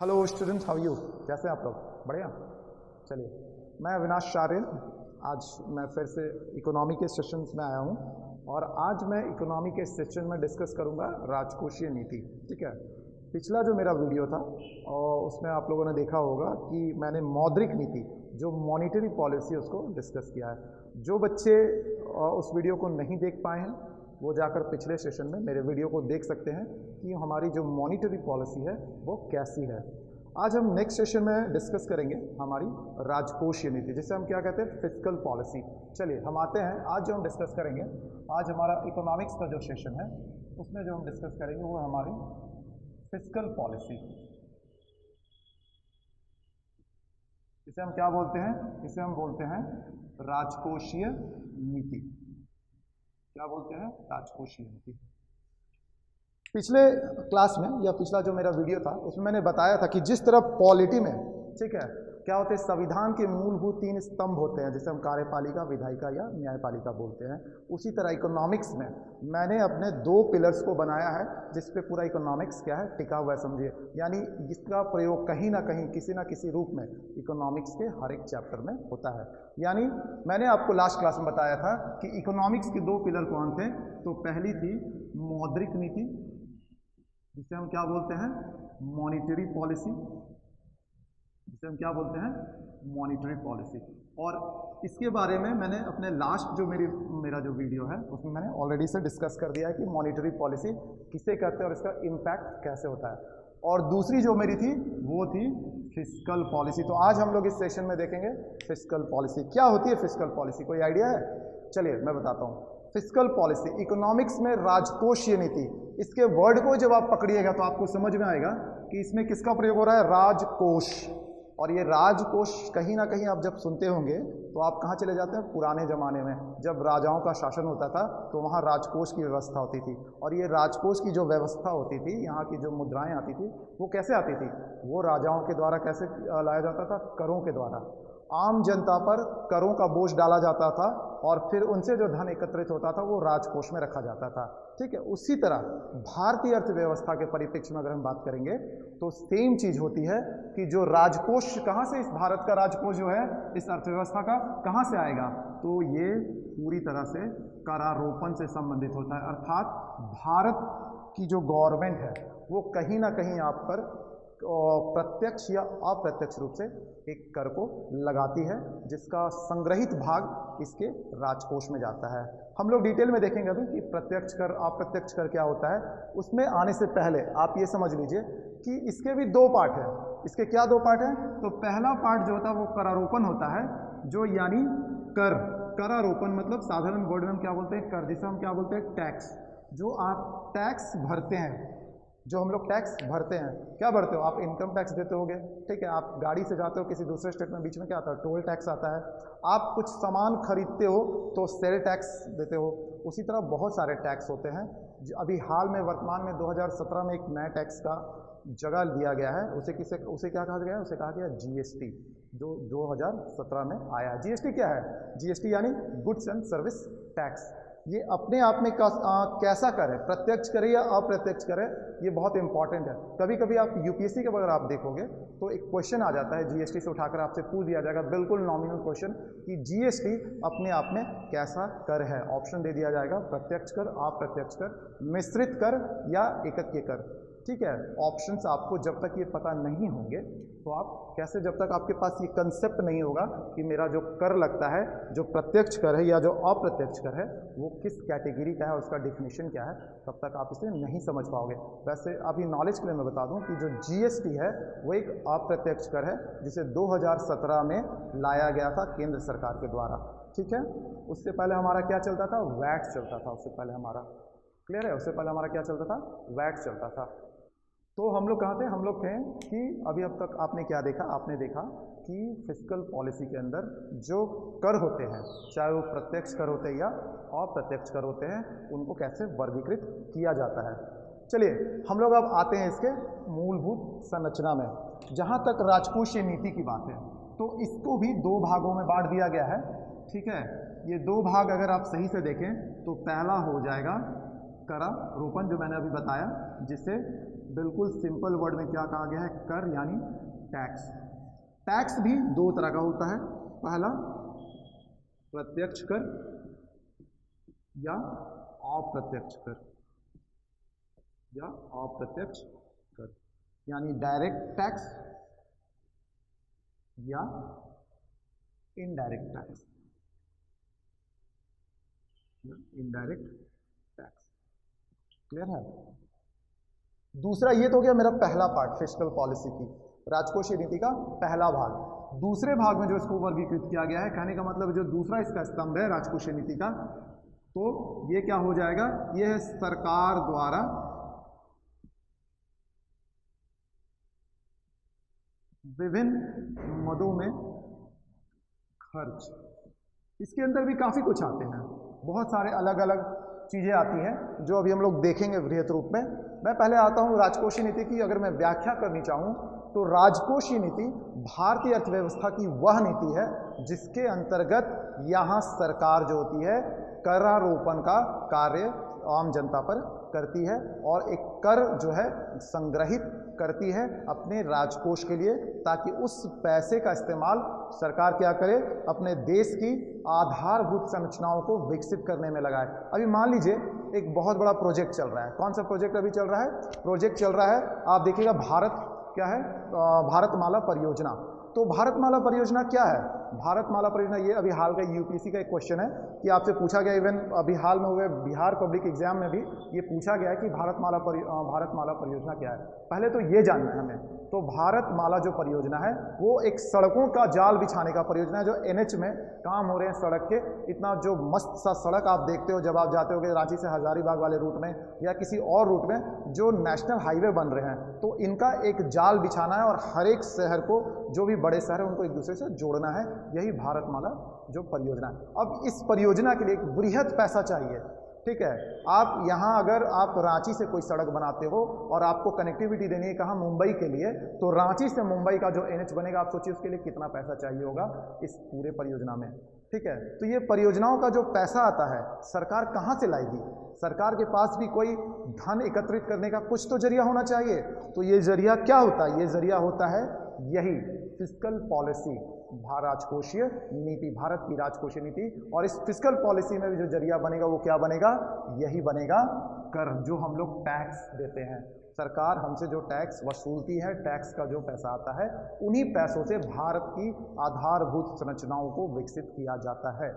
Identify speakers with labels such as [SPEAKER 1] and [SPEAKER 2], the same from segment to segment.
[SPEAKER 1] Hello student, how you? कैसे हैं आप लोग? बढ़िया। चलिए, मैं अविनाश शारिल। आज मैं फिर से इकोनॉमी के सेशंस में आया हूँ और आज मैं इकोनॉमी के सेशन में डिस्कस करूँगा राजकोषीय नीति। ठीक है, पिछला जो मेरा वीडियो था और उसमें आप लोगों ने देखा होगा कि मैंने मौद्रिक नीति, जो मॉनिटरी पॉलिसी, उसको डिस्कस किया है। जो बच्चे उस वीडियो को नहीं देख पाए हैं वो जाकर पिछले सेशन में मेरे वीडियो को देख सकते हैं कि हमारी जो मॉनिटरी पॉलिसी है वो कैसी है। आज हम नेक्स्ट सेशन में डिस्कस करेंगे हमारी राजकोषीय नीति, जिसे हम क्या कहते हैं, फिस्कल पॉलिसी। चलिए हम आते हैं, आज जो हम डिस्कस करेंगे, आज हमारा इकोनॉमिक्स का जो सेशन है उसमें जो हम डिस्कस करेंगे वो हमारी फिस्कल पॉलिसी। इसे हम क्या बोलते हैं? इसे हम बोलते हैं राजकोषीय नीति। क्या बोलते हैं? राजकोषीय नीति। पिछले क्लास में या पिछला जो मेरा वीडियो था उसमें मैंने बताया था कि जिस तरह पॉलिटी में, ठीक है, क्या होते हैं, संविधान के मूलभूत 3 स्तंभ होते हैं जिसे हम कार्यपालिका, विधायिका या न्यायपालिका बोलते हैं। उसी तरह इकोनॉमिक्स में मैंने अपने 2 पिलर्स को बनाया है जिस पे पूरा इकोनॉमिक्स क्या है, टिका हुआ है, समझिए। यानी इसका प्रयोग कहीं ना कहीं, किसी ना किसी रूप में इकोनॉमिक्स के हर एक चैप्टर में होता है। यानी मैंने आपको लास्ट क्लास में बताया था कि इकोनॉमिक्स के 2 पिलर कौन थे। तो पहली थी मौद्रिक नीति, जिसे हम क्या बोलते हैं, मॉनिटरी पॉलिसी, जिसे हम क्या बोलते हैं, मॉनिटरी पॉलिसी। और इसके बारे में मैंने अपने लास्ट जो मेरा जो वीडियो है उसमें मैंने ऑलरेडी से डिस्कस कर दिया है कि मॉनिटरी पॉलिसी किसे कहते हैं और इसका इम्पैक्ट कैसे होता है। और दूसरी जो मेरी थी वो थी फिस्कल पॉलिसी। तो आज हम लोग इस सेशन में देखेंगे फिस्कल पॉलिसी। क्या होती है फिस्कल पॉलिसी? कोई आइडिया है? चलिए मैं बताता हूँ। फिस्कल पॉलिसी इकोनॉमिक्स में राजकोषीय नीति, इसके वर्ड को जब आप पकड़िएगा तो आपको समझ में आएगा कि इसमें किसका प्रयोग हो रहा है, राजकोष। और ये राजकोष कहीं ना कहीं आप जब सुनते होंगे तो आप कहाँ चले जाते हैं, पुराने ज़माने में जब राजाओं का शासन होता था तो वहाँ राजकोष की व्यवस्था होती थी। और ये राजकोष की जो व्यवस्था होती थी, यहाँ की जो मुद्राएं आती थी वो कैसे आती थी, वो राजाओं के द्वारा कैसे लाया जाता था, करों के द्वारा। आम जनता पर करों का बोझ डाला जाता था और फिर उनसे जो धन एकत्रित होता था वो राजकोष में रखा जाता था। ठीक है, उसी तरह भारतीय अर्थव्यवस्था के परिप्रेक्ष्य में अगर हम बात करेंगे तो सेम चीज होती है कि जो राजकोष, कहाँ से इस भारत का राजकोष जो है, इस अर्थव्यवस्था का कहाँ से आएगा, तो ये पूरी तरह से करारोपण से संबंधित होता है। अर्थात भारत की जो गवर्नमेंट है वो कहीं ना कहीं आप पर प्रत्यक्ष या अप्रत्यक्ष रूप से एक कर को लगाती है, जिसका संग्रहित भाग इसके राजकोष में जाता है। हम लोग डिटेल में देखेंगे अभी कि प्रत्यक्ष कर, अप्रत्यक्ष कर क्या होता है। उसमें आने से पहले आप ये समझ लीजिए कि इसके भी 2 पार्ट हैं। इसके क्या 2 पार्ट हैं? तो पहला पार्ट जो होता है वो करारोपण होता है, जो यानी कर। करारोपण मतलब साधारण वर्ड में हम क्या बोलते हैं, कर, जिसे हम क्या बोलते हैं, टैक्स। जो आप टैक्स भरते हैं, जो हम लोग टैक्स भरते हैं, क्या भरते हो आप? इनकम टैक्स देते होगे। ठीक है, आप गाड़ी से जाते हो किसी दूसरे स्टेट में, बीच में क्या आता है, टोल टैक्स आता है। आप कुछ सामान खरीदते हो तो सेल टैक्स देते हो। उसी तरह बहुत सारे टैक्स होते हैं। अभी हाल में वर्तमान में 2017 में एक नया टैक्स का जगह दिया गया है, उसे क्या कहा गया है, उसे कहा गया जीएसटी। जो 2017 में आया है। जीएसटी क्या है? जीएसटी यानी गुड्स एंड सर्विस टैक्स। ये अपने आप में कैसा कर है, प्रत्यक्ष करे या अप्रत्यक्ष करे, ये बहुत इंपॉर्टेंट है। कभी कभी आप यूपीएससी के अगर आप देखोगे तो एक क्वेश्चन आ जाता है जीएसटी से उठाकर आपसे पूछ दिया जाएगा, बिल्कुल नॉमिनल क्वेश्चन, कि जीएसटी अपने आप में कैसा कर है। ऑप्शन दे दिया जाएगा, प्रत्यक्ष कर, अप्रत्यक्ष कर, मिश्रित कर या एकक कर। ठीक है, ऑप्शंस आपको जब तक ये पता नहीं होंगे तो आप कैसे, जब तक आपके पास ये कंसेप्ट नहीं होगा कि मेरा जो कर लगता है, जो प्रत्यक्ष कर है या जो अप्रत्यक्ष कर है, वो किस कैटेगरी का है, उसका डिफिनेशन क्या है, तब तक आप इसे नहीं समझ पाओगे। वैसे अभी नॉलेज के लिए मैं बता दूं कि जो जीएसटी है वो एक अप्रत्यक्ष कर है जिसे 2017 में लाया गया था केंद्र सरकार के द्वारा। ठीक है, उससे पहले हमारा क्या चलता था, वैट चलता था। उससे पहले हमारा, क्लियर है, उससे पहले हमारा क्या चलता था, वैट चलता था। तो हम लोग कहाँ थे? हम लोग थे कि अभी अब तक आपने क्या देखा, आपने देखा कि फिस्कल पॉलिसी के अंदर जो कर होते हैं, चाहे वो प्रत्यक्ष कर होते हैं या अप्रत्यक्ष कर होते हैं, उनको कैसे वर्गीकृत किया जाता है। चलिए हम लोग अब आते हैं इसके मूलभूत संरचना में। जहाँ तक राजकोषीय नीति की बात है तो इसको भी 2 भागों में बांट दिया गया है। ठीक है, ये 2 भाग अगर आप सही से देखें तो पहला हो जाएगा करारोपण जो मैंने अभी बताया, जिसे बिल्कुल सिंपल वर्ड में क्या कहा गया है, कर यानी टैक्स। टैक्स भी दो तरह का होता है, पहला प्रत्यक्ष कर या अप्रत्यक्ष कर, या अप्रत्यक्ष कर, यानी डायरेक्ट टैक्स या indirect tax, indirect tax. Clear है? दूसरा ये तो गया मेरा पहला पार्ट, फिस्कल पॉलिसी की, राजकोषीय नीति का पहला भाग। दूसरे भाग में जो इसको वर्गीकृत किया गया है, कहने का मतलब जो दूसरा इसका स्तंभ है राजकोषीय नीति का, तो ये क्या हो जाएगा, ये है सरकार द्वारा विभिन्न मदों में खर्च। इसके अंदर भी काफी कुछ आते हैं, बहुत सारे अलग अलग चीजें आती हैं जो अभी हम लोग देखेंगे वृहत रूप में। मैं पहले आता हूं राजकोषीय नीति की। अगर मैं व्याख्या करनी चाहूं तो राजकोषीय नीति भारतीय अर्थव्यवस्था की वह नीति है जिसके अंतर्गत यहाँ सरकार जो होती है करारोपण का कार्य आम जनता पर करती है और एक कर जो है संग्रहित करती है अपने राजकोष के लिए, ताकि उस पैसे का इस्तेमाल सरकार क्या करे, अपने देश की आधारभूत संरचनाओं को विकसित करने में लगाए। अभी मान लीजिए एक बहुत बड़ा प्रोजेक्ट चल रहा है। कौन सा प्रोजेक्ट अभी चल रहा है? प्रोजेक्ट चल रहा है, आप देखिएगा, भारत क्या है, भारतमाला परियोजना। तो भारतमाला परियोजना क्या है? भारतमाला परियोजना, ये अभी हाल का यूपीएससी का एक क्वेश्चन है कि आपसे पूछा गया, इवन अभी हाल में हुए बिहार पब्लिक एग्जाम में भी ये पूछा गया है कि भारतमाला परियोजना क्या है। पहले तो ये जानना है हमें। तो भारतमाला जो परियोजना है वो एक सड़कों का जाल बिछाने का परियोजना है, जो एनएच में काम हो रहे हैं सड़क के। इतना जो मस्त सा सड़क आप देखते हो जब आप जाते हो रांची से हजारीबाग वाले रूट में या किसी और रूट में, जो नेशनल हाईवे बन रहे हैं, तो इनका एक जाल बिछाना है और हर एक शहर को, जो भी बड़े शहर है उनको एक दूसरे से जोड़ना है। यही भारतमाला जो परियोजना है। अब इस परियोजना के लिए एक बृहत पैसा चाहिए, ठीक है। आप यहाँ अगर आप रांची से कोई सड़क बनाते हो और आपको कनेक्टिविटी देनी है कहाँ, मुंबई के लिए, तो रांची से मुंबई का जो एनएच बनेगा, आप सोचिए उसके लिए कितना पैसा चाहिए होगा इस पूरे परियोजना में, ठीक है। तो ये परियोजनाओं का जो पैसा आता है सरकार कहाँ से लाएगी? सरकार के पास भी कोई धन एकत्रित करने का कुछ तो जरिया होना चाहिए। तो ये जरिया क्या होता है? ये जरिया होता है यही फिस्कल पॉलिसी, राजकोषीय नीति, भारत की राजकोषीय नीति। और इस फिस्कल पॉलिसी में भी जो जरिया बनेगा वो क्या बनेगा? यही बनेगा कर, जो हम लोग टैक्स देते हैं। सरकार हमसे जो टैक्स वसूलती है, टैक्स का जो पैसा आता है, उन्हीं पैसों से भारत की आधारभूत संरचनाओं को विकसित किया जाता है।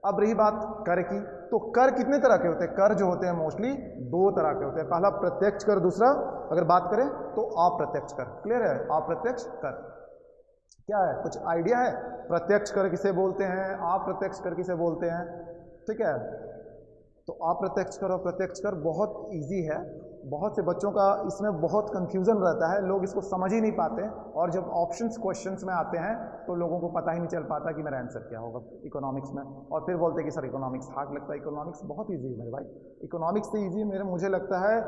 [SPEAKER 1] अब रही बात कर की, तो कर कितने तरह के होते हैं? कर जो होते हैं मोस्टली दो तरह के होते हैं, पहला प्रत्यक्ष कर, दूसरा अगर बात करें तो अप्रत्यक्ष कर। क्लियर है? अप्रत्यक्ष कर क्या है? कुछ आइडिया है? प्रत्यक्ष कर किसे बोलते हैं, अप्रत्यक्ष कर किसे बोलते हैं? ठीक है, तो अप्रत्यक्ष कर और प्रत्यक्ष कर बहुत इजी है। बहुत से बच्चों का इसमें बहुत कंफ्यूजन रहता है, लोग इसको समझ ही नहीं पाते, और जब ऑप्शंस क्वेश्चंस में आते हैं तो लोगों को पता ही नहीं चल पाता कि मेरा आंसर क्या होगा इकोनॉमिक्स में, और फिर बोलते हैं कि सर इकोनॉमिक्स हार्ड लगता है। इकोनॉमिक्स बहुत ईजी है मेरे भाई, इकोनॉमिक्स से ईजी मुझे लगता है,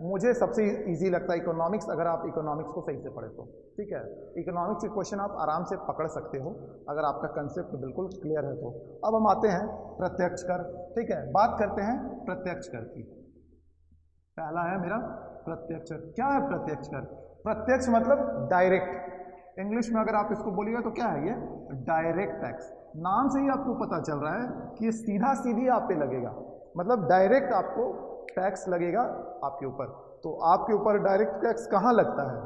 [SPEAKER 1] मुझे सबसे ईजी लगता है इकोनॉमिक्स, अगर आप इकोनॉमिक्स को सही से पढ़े तो। ठीक है, इकोनॉमिक्स के क्वेश्चन आप आराम से पकड़ सकते हो अगर आपका कंसेप्ट बिल्कुल क्लियर है तो। अब हम आते हैं प्रत्यक्ष कर। ठीक है, बात करते हैं प्रत्यक्ष कर की। पहला है मेरा प्रत्यक्ष कर। क्या है प्रत्यक्ष कर? प्रत्यक्ष मतलब डायरेक्ट, इंग्लिश में अगर आप इसको बोलिएगा तो क्या है ये? Direct tax. नाम से ही आपको पता चल रहा है कि ये सीधा सीधी आप पे लगेगा, मतलब डायरेक्ट आपको टैक्स लगेगा आपके ऊपर। तो आपके ऊपर डायरेक्ट टैक्स कहाँ लगता है?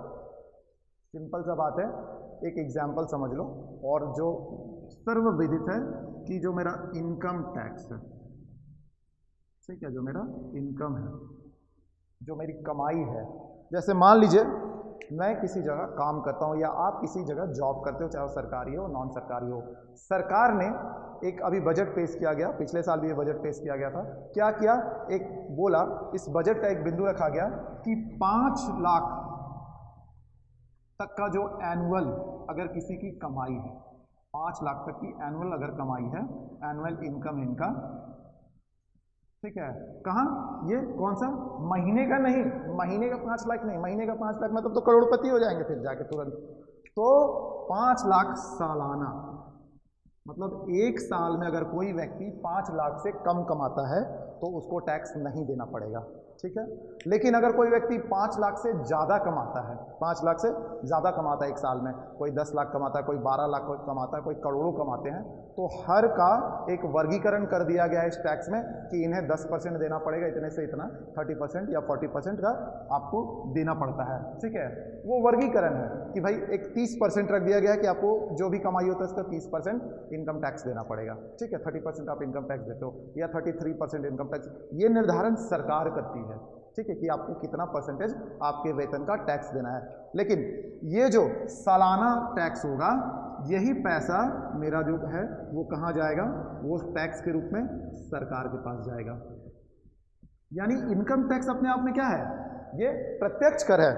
[SPEAKER 1] सिंपल सा बात है, एक एग्जाम्पल समझ लो, और जो सर्वविदित है कि जो मेरा इनकम टैक्स है, ठीक है, जो मेरा इनकम है, जो मेरी कमाई है। जैसे मान लीजिए मैं किसी जगह काम करता हूँ या आप किसी जगह जॉब करते हो, चाहे वो सरकारी हो नॉन सरकारी हो। सरकार ने एक अभी बजट पेश किया गया, पिछले साल भी ये बजट पेश किया गया था। क्या किया? एक बोला, इस बजट का एक बिंदु रखा गया कि 5 लाख तक का जो एनुअल अगर किसी की कमाई है, 5 लाख तक की एनुअल अगर कमाई है, एनुअल इनकम इनका, ठीक है, कहाँ? ये कौन सा? महीने का नहीं, महीने का 5 लाख नहीं, महीने का 5 लाख मतलब तो करोड़पति हो जाएंगे फिर जाके तुरंत। तो 5 लाख सालाना, मतलब एक साल में अगर कोई व्यक्ति 5 लाख से कम कमाता है तो उसको टैक्स नहीं देना पड़ेगा, ठीक है। लेकिन अगर कोई व्यक्ति 5 लाख से ज़्यादा कमाता है, 5 लाख से ज़्यादा कमाता है एक साल में, कोई 10 लाख कमाता है, कोई 12 लाख कमाता है, कोई करोड़ों कमाते हैं, तो हर का एक वर्गीकरण कर दिया गया है इस टैक्स में कि इन्हें 10% देना पड़ेगा, इतने से इतना 30% या 40% का आपको देना पड़ता है, ठीक है। वो वर्गीकरण है कि भाई एक 30% रख दिया गया है कि आपको जो भी कमाई होता है उसका 30% इनकम टैक्स देना पड़ेगा, ठीक है। 30% आप इनकम टैक्स देते हो या 33% इनकम टैक्स, ये निर्धारण सरकार करती है, ठीक है, कि आपको कितना परसेंटेज आपके वेतन का टैक्स देना है। लेकिन ये जो सालाना टैक्स होगा, यही पैसा मेरा जो है वो कहाँ जाएगा, वो टैक्स के रूप में सरकार के पास जाएगा। यानी इनकम टैक्स अपने आप में क्या है, ये प्रत्यक्ष कर है।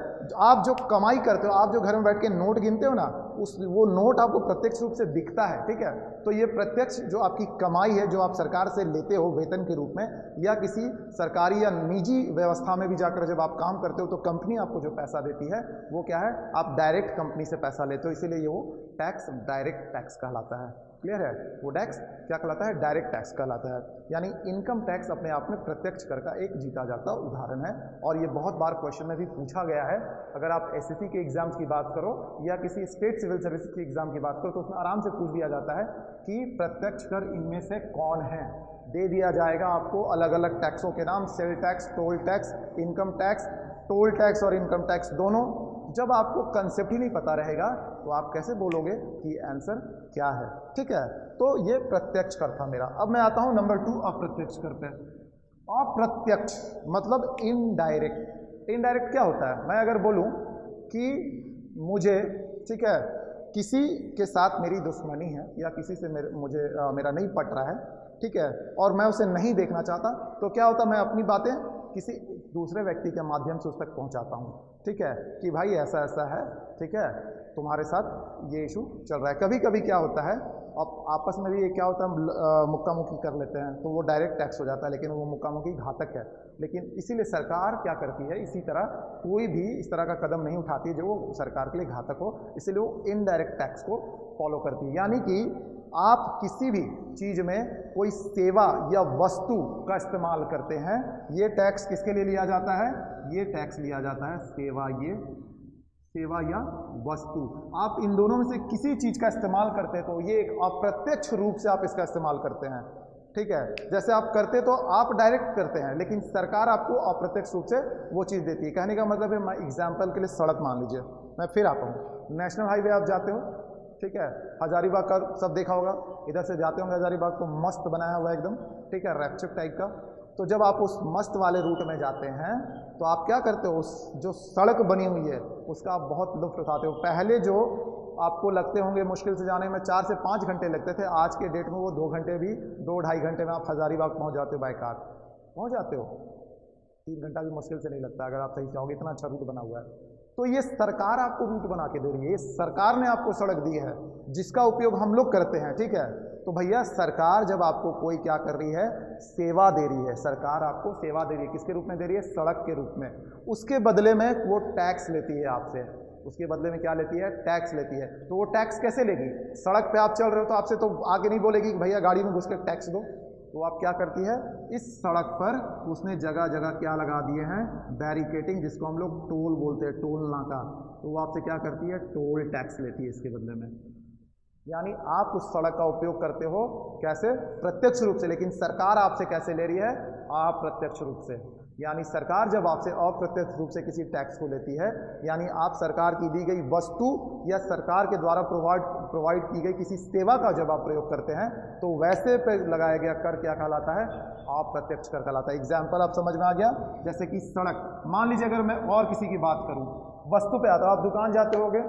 [SPEAKER 1] आप जो कमाई करते हो, आप जो घर में बैठ के नोट गिनते हो ना, वो नोट आपको प्रत्यक्ष रूप से दिखता है, ठीक है। तो ये प्रत्यक्ष जो आपकी कमाई है, जो आप सरकार से लेते हो वेतन के रूप में, या किसी सरकारी या निजी व्यवस्था में भी जाकर जब आप काम करते हो तो कंपनी आपको जो पैसा देती है वो क्या है, आप डायरेक्ट कंपनी से पैसा लेते हो, इसीलिए ये वो टैक्स डायरेक्ट टैक्स कहलाता है। क्लियर है, वो टैक्स क्या कहलाता है, डायरेक्ट टैक्स कहलाता है। यानी इनकम टैक्स अपने आप में प्रत्यक्ष कर का एक जीता जाता उदाहरण है, और ये बहुत बार क्वेश्चन में भी पूछा गया है। अगर आप एसएससी के एग्जाम्स की बात करो या किसी स्टेट सिविल सर्विस के एग्जाम की बात करो तो उसमें आराम से पूछ दिया जाता है कि प्रत्यक्ष कर इनमें से कौन है। दे दिया जाएगा आपको अलग अलग टैक्सों के नाम, sale tax, toll tax, income tax, toll tax और इनकम टैक्स दोनों। जब आपको कंसेप्ट ही नहीं पता रहेगा तो आप कैसे बोलोगे कि आंसर क्या है, ठीक है। तो ये प्रत्यक्ष कर था मेरा। अब मैं आता हूं नंबर 2 अप्रत्यक्ष कर पे। अप्रत्यक्ष मतलब इनडायरेक्ट। इनडायरेक्ट क्या होता है, मैं अगर बोलूं कि मुझे, ठीक है, किसी के साथ मेरी दुश्मनी है या किसी से मेरा नहीं पट रहा है, ठीक है, और मैं उसे नहीं देखना चाहता, तो क्या होता, मैं अपनी बातें किसी दूसरे व्यक्ति के माध्यम से उस तक पहुंचाता हूं, ठीक है, कि भाई ऐसा ऐसा है, ठीक है, तुम्हारे साथ ये इशू चल रहा है। कभी कभी क्या होता है, अब आपस में भी ये क्या होता है, मुक्का मुक्की कर लेते हैं, तो वो डायरेक्ट टैक्स हो जाता है, लेकिन वो मुक्का मुक्की घातक है। लेकिन इसीलिए सरकार क्या करती है, इसी तरह कोई भी इस तरह का कदम नहीं उठाती है जो वो सरकार के लिए घातक हो, इसलिए वो इनडायरेक्ट टैक्स को फॉलो करती है। यानी कि आप किसी भी चीज़ में कोई सेवा या वस्तु का इस्तेमाल करते हैं, ये टैक्स किसके लिए लिया जाता है, ये टैक्स लिया जाता है सेवा या वस्तु। आप इन दोनों में से किसी चीज़ का इस्तेमाल करते हैं तो ये एक अप्रत्यक्ष रूप से आप इसका इस्तेमाल करते हैं, ठीक है। जैसे आप करते तो आप डायरेक्ट करते हैं, लेकिन सरकार आपको अप्रत्यक्ष रूप से वो चीज़ देती है। कहने का मतलब है, मैं एग्जाम्पल के लिए सड़क मान लीजिए, मैं फिर आता हूँ, नेशनल हाईवे आप जाते हो, ठीक है, हजारीबाग का सब देखा होगा, इधर से जाते होंगे हजारीबाग, तो मस्त बनाया हुआ एकदम, ठीक है, रैपचिप टाइप का। तो जब आप उस मस्त वाले रूट में जाते हैं तो आप क्या करते हो, उस जो सड़क बनी हुई है उसका आप बहुत लुत्फ उठाते हो। पहले जो आपको लगते होंगे मुश्किल से जाने में 4 से 5 घंटे लगते थे, आज के डेट में वो 2 घंटे भी, 2-2.5 घंटे में आप हजारीबाग पहुंच जाते हो, बाय कार पहुंच जाते हो। 3 घंटा भी मुश्किल से नहीं लगता अगर आप सही चाहोगे, इतना अच्छा रूट बना हुआ है। तो ये सरकार आपको रूट बना के दे रही है, ये सरकार ने आपको सड़क दी है जिसका उपयोग हम लोग करते हैं, ठीक है। तो भैया सरकार जब आपको कोई क्या कर रही है, सेवा दे रही है, सरकार आपको सेवा दे रही है, किसके रूप में दे रही है, सड़क के रूप में। उसके बदले में वो टैक्स लेती है आपसे, उसके बदले में क्या लेती है, टैक्स लेती है। तो वो टैक्स कैसे लेगी, सड़क पे आप चल रहे हो तो आपसे तो आगे नहीं बोलेगी कि भैया गाड़ी में घुस के टैक्स दो। तो आप क्या करती है, इस सड़क पर उसने जगह जगह क्या लगा दिए हैं, बैरिकेटिंग, जिसको हम लोग टोल बोलते हैं, टोल नाका। तो वो आपसे क्या करती है, टोल टैक्स लेती है इसके बदले में। यानी आप उस सड़क का उपयोग करते हो कैसे, प्रत्यक्ष रूप से, लेकिन सरकार आपसे कैसे ले रही है, अप्रत्यक्ष रूप से। यानी सरकार जब आपसे अप्रत्यक्ष रूप से किसी टैक्स को लेती है, यानी आप सरकार की दी गई वस्तु या सरकार के द्वारा प्रोवाइड की गई किसी सेवा का जब आप प्रयोग करते हैं, तो वैसे पे लगाया गया कर क्या कहलाता है, अप्रत्यक्ष कर कहलाता है। एग्जाम्पल आप समझ में आ गया, जैसे कि सड़क, मान लीजिए अगर मैं और किसी की बात करूं, वस्तु पे आता हूं, आप दुकान जाते होगे,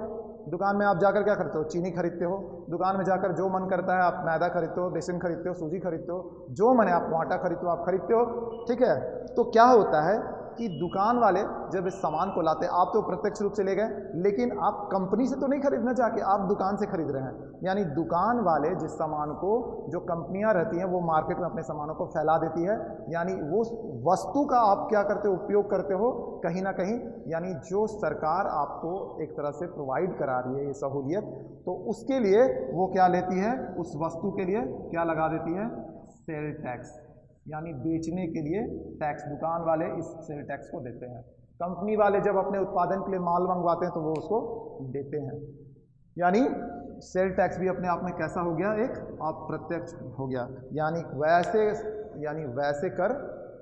[SPEAKER 1] दुकान में आप जाकर क्या करते हो, चीनी खरीदते हो, दुकान में जाकर जो मन करता है आप मैदा खरीदते हो, बेसन खरीदते हो, सूजी खरीदते हो, जो मन है आप आटा खरीदते हो, आप खरीदते हो, ठीक है। तो क्या होता है कि दुकान वाले जब इस सामान को लाते हैं, आप तो प्रत्यक्ष रूप से ले गए, लेकिन आप कंपनी से तो नहीं खरीदना जाके, आप दुकान से खरीद रहे हैं। यानी दुकान वाले जिस सामान को, जो कंपनियां रहती हैं वो मार्केट में अपने सामानों को फैला देती है, यानी वो वस्तु का आप क्या करते हो, उपयोग करते हो कहीं ना कहीं, यानी जो सरकार आपको एक तरह से प्रोवाइड करा रही है ये सहूलियत, तो उसके लिए वो क्या लेती है, उस वस्तु के लिए क्या लगा देती है, सेल टैक्स। यानी बेचने के लिए टैक्स, दुकान वाले इस सेल टैक्स को देते हैं। कंपनी वाले जब अपने उत्पादन के लिए माल मंगवाते हैं तो वो उसको देते हैं। यानी सेल टैक्स भी अपने आप में कैसा हो गया, एक अप्रत्यक्ष हो गया। यानी वैसे कर,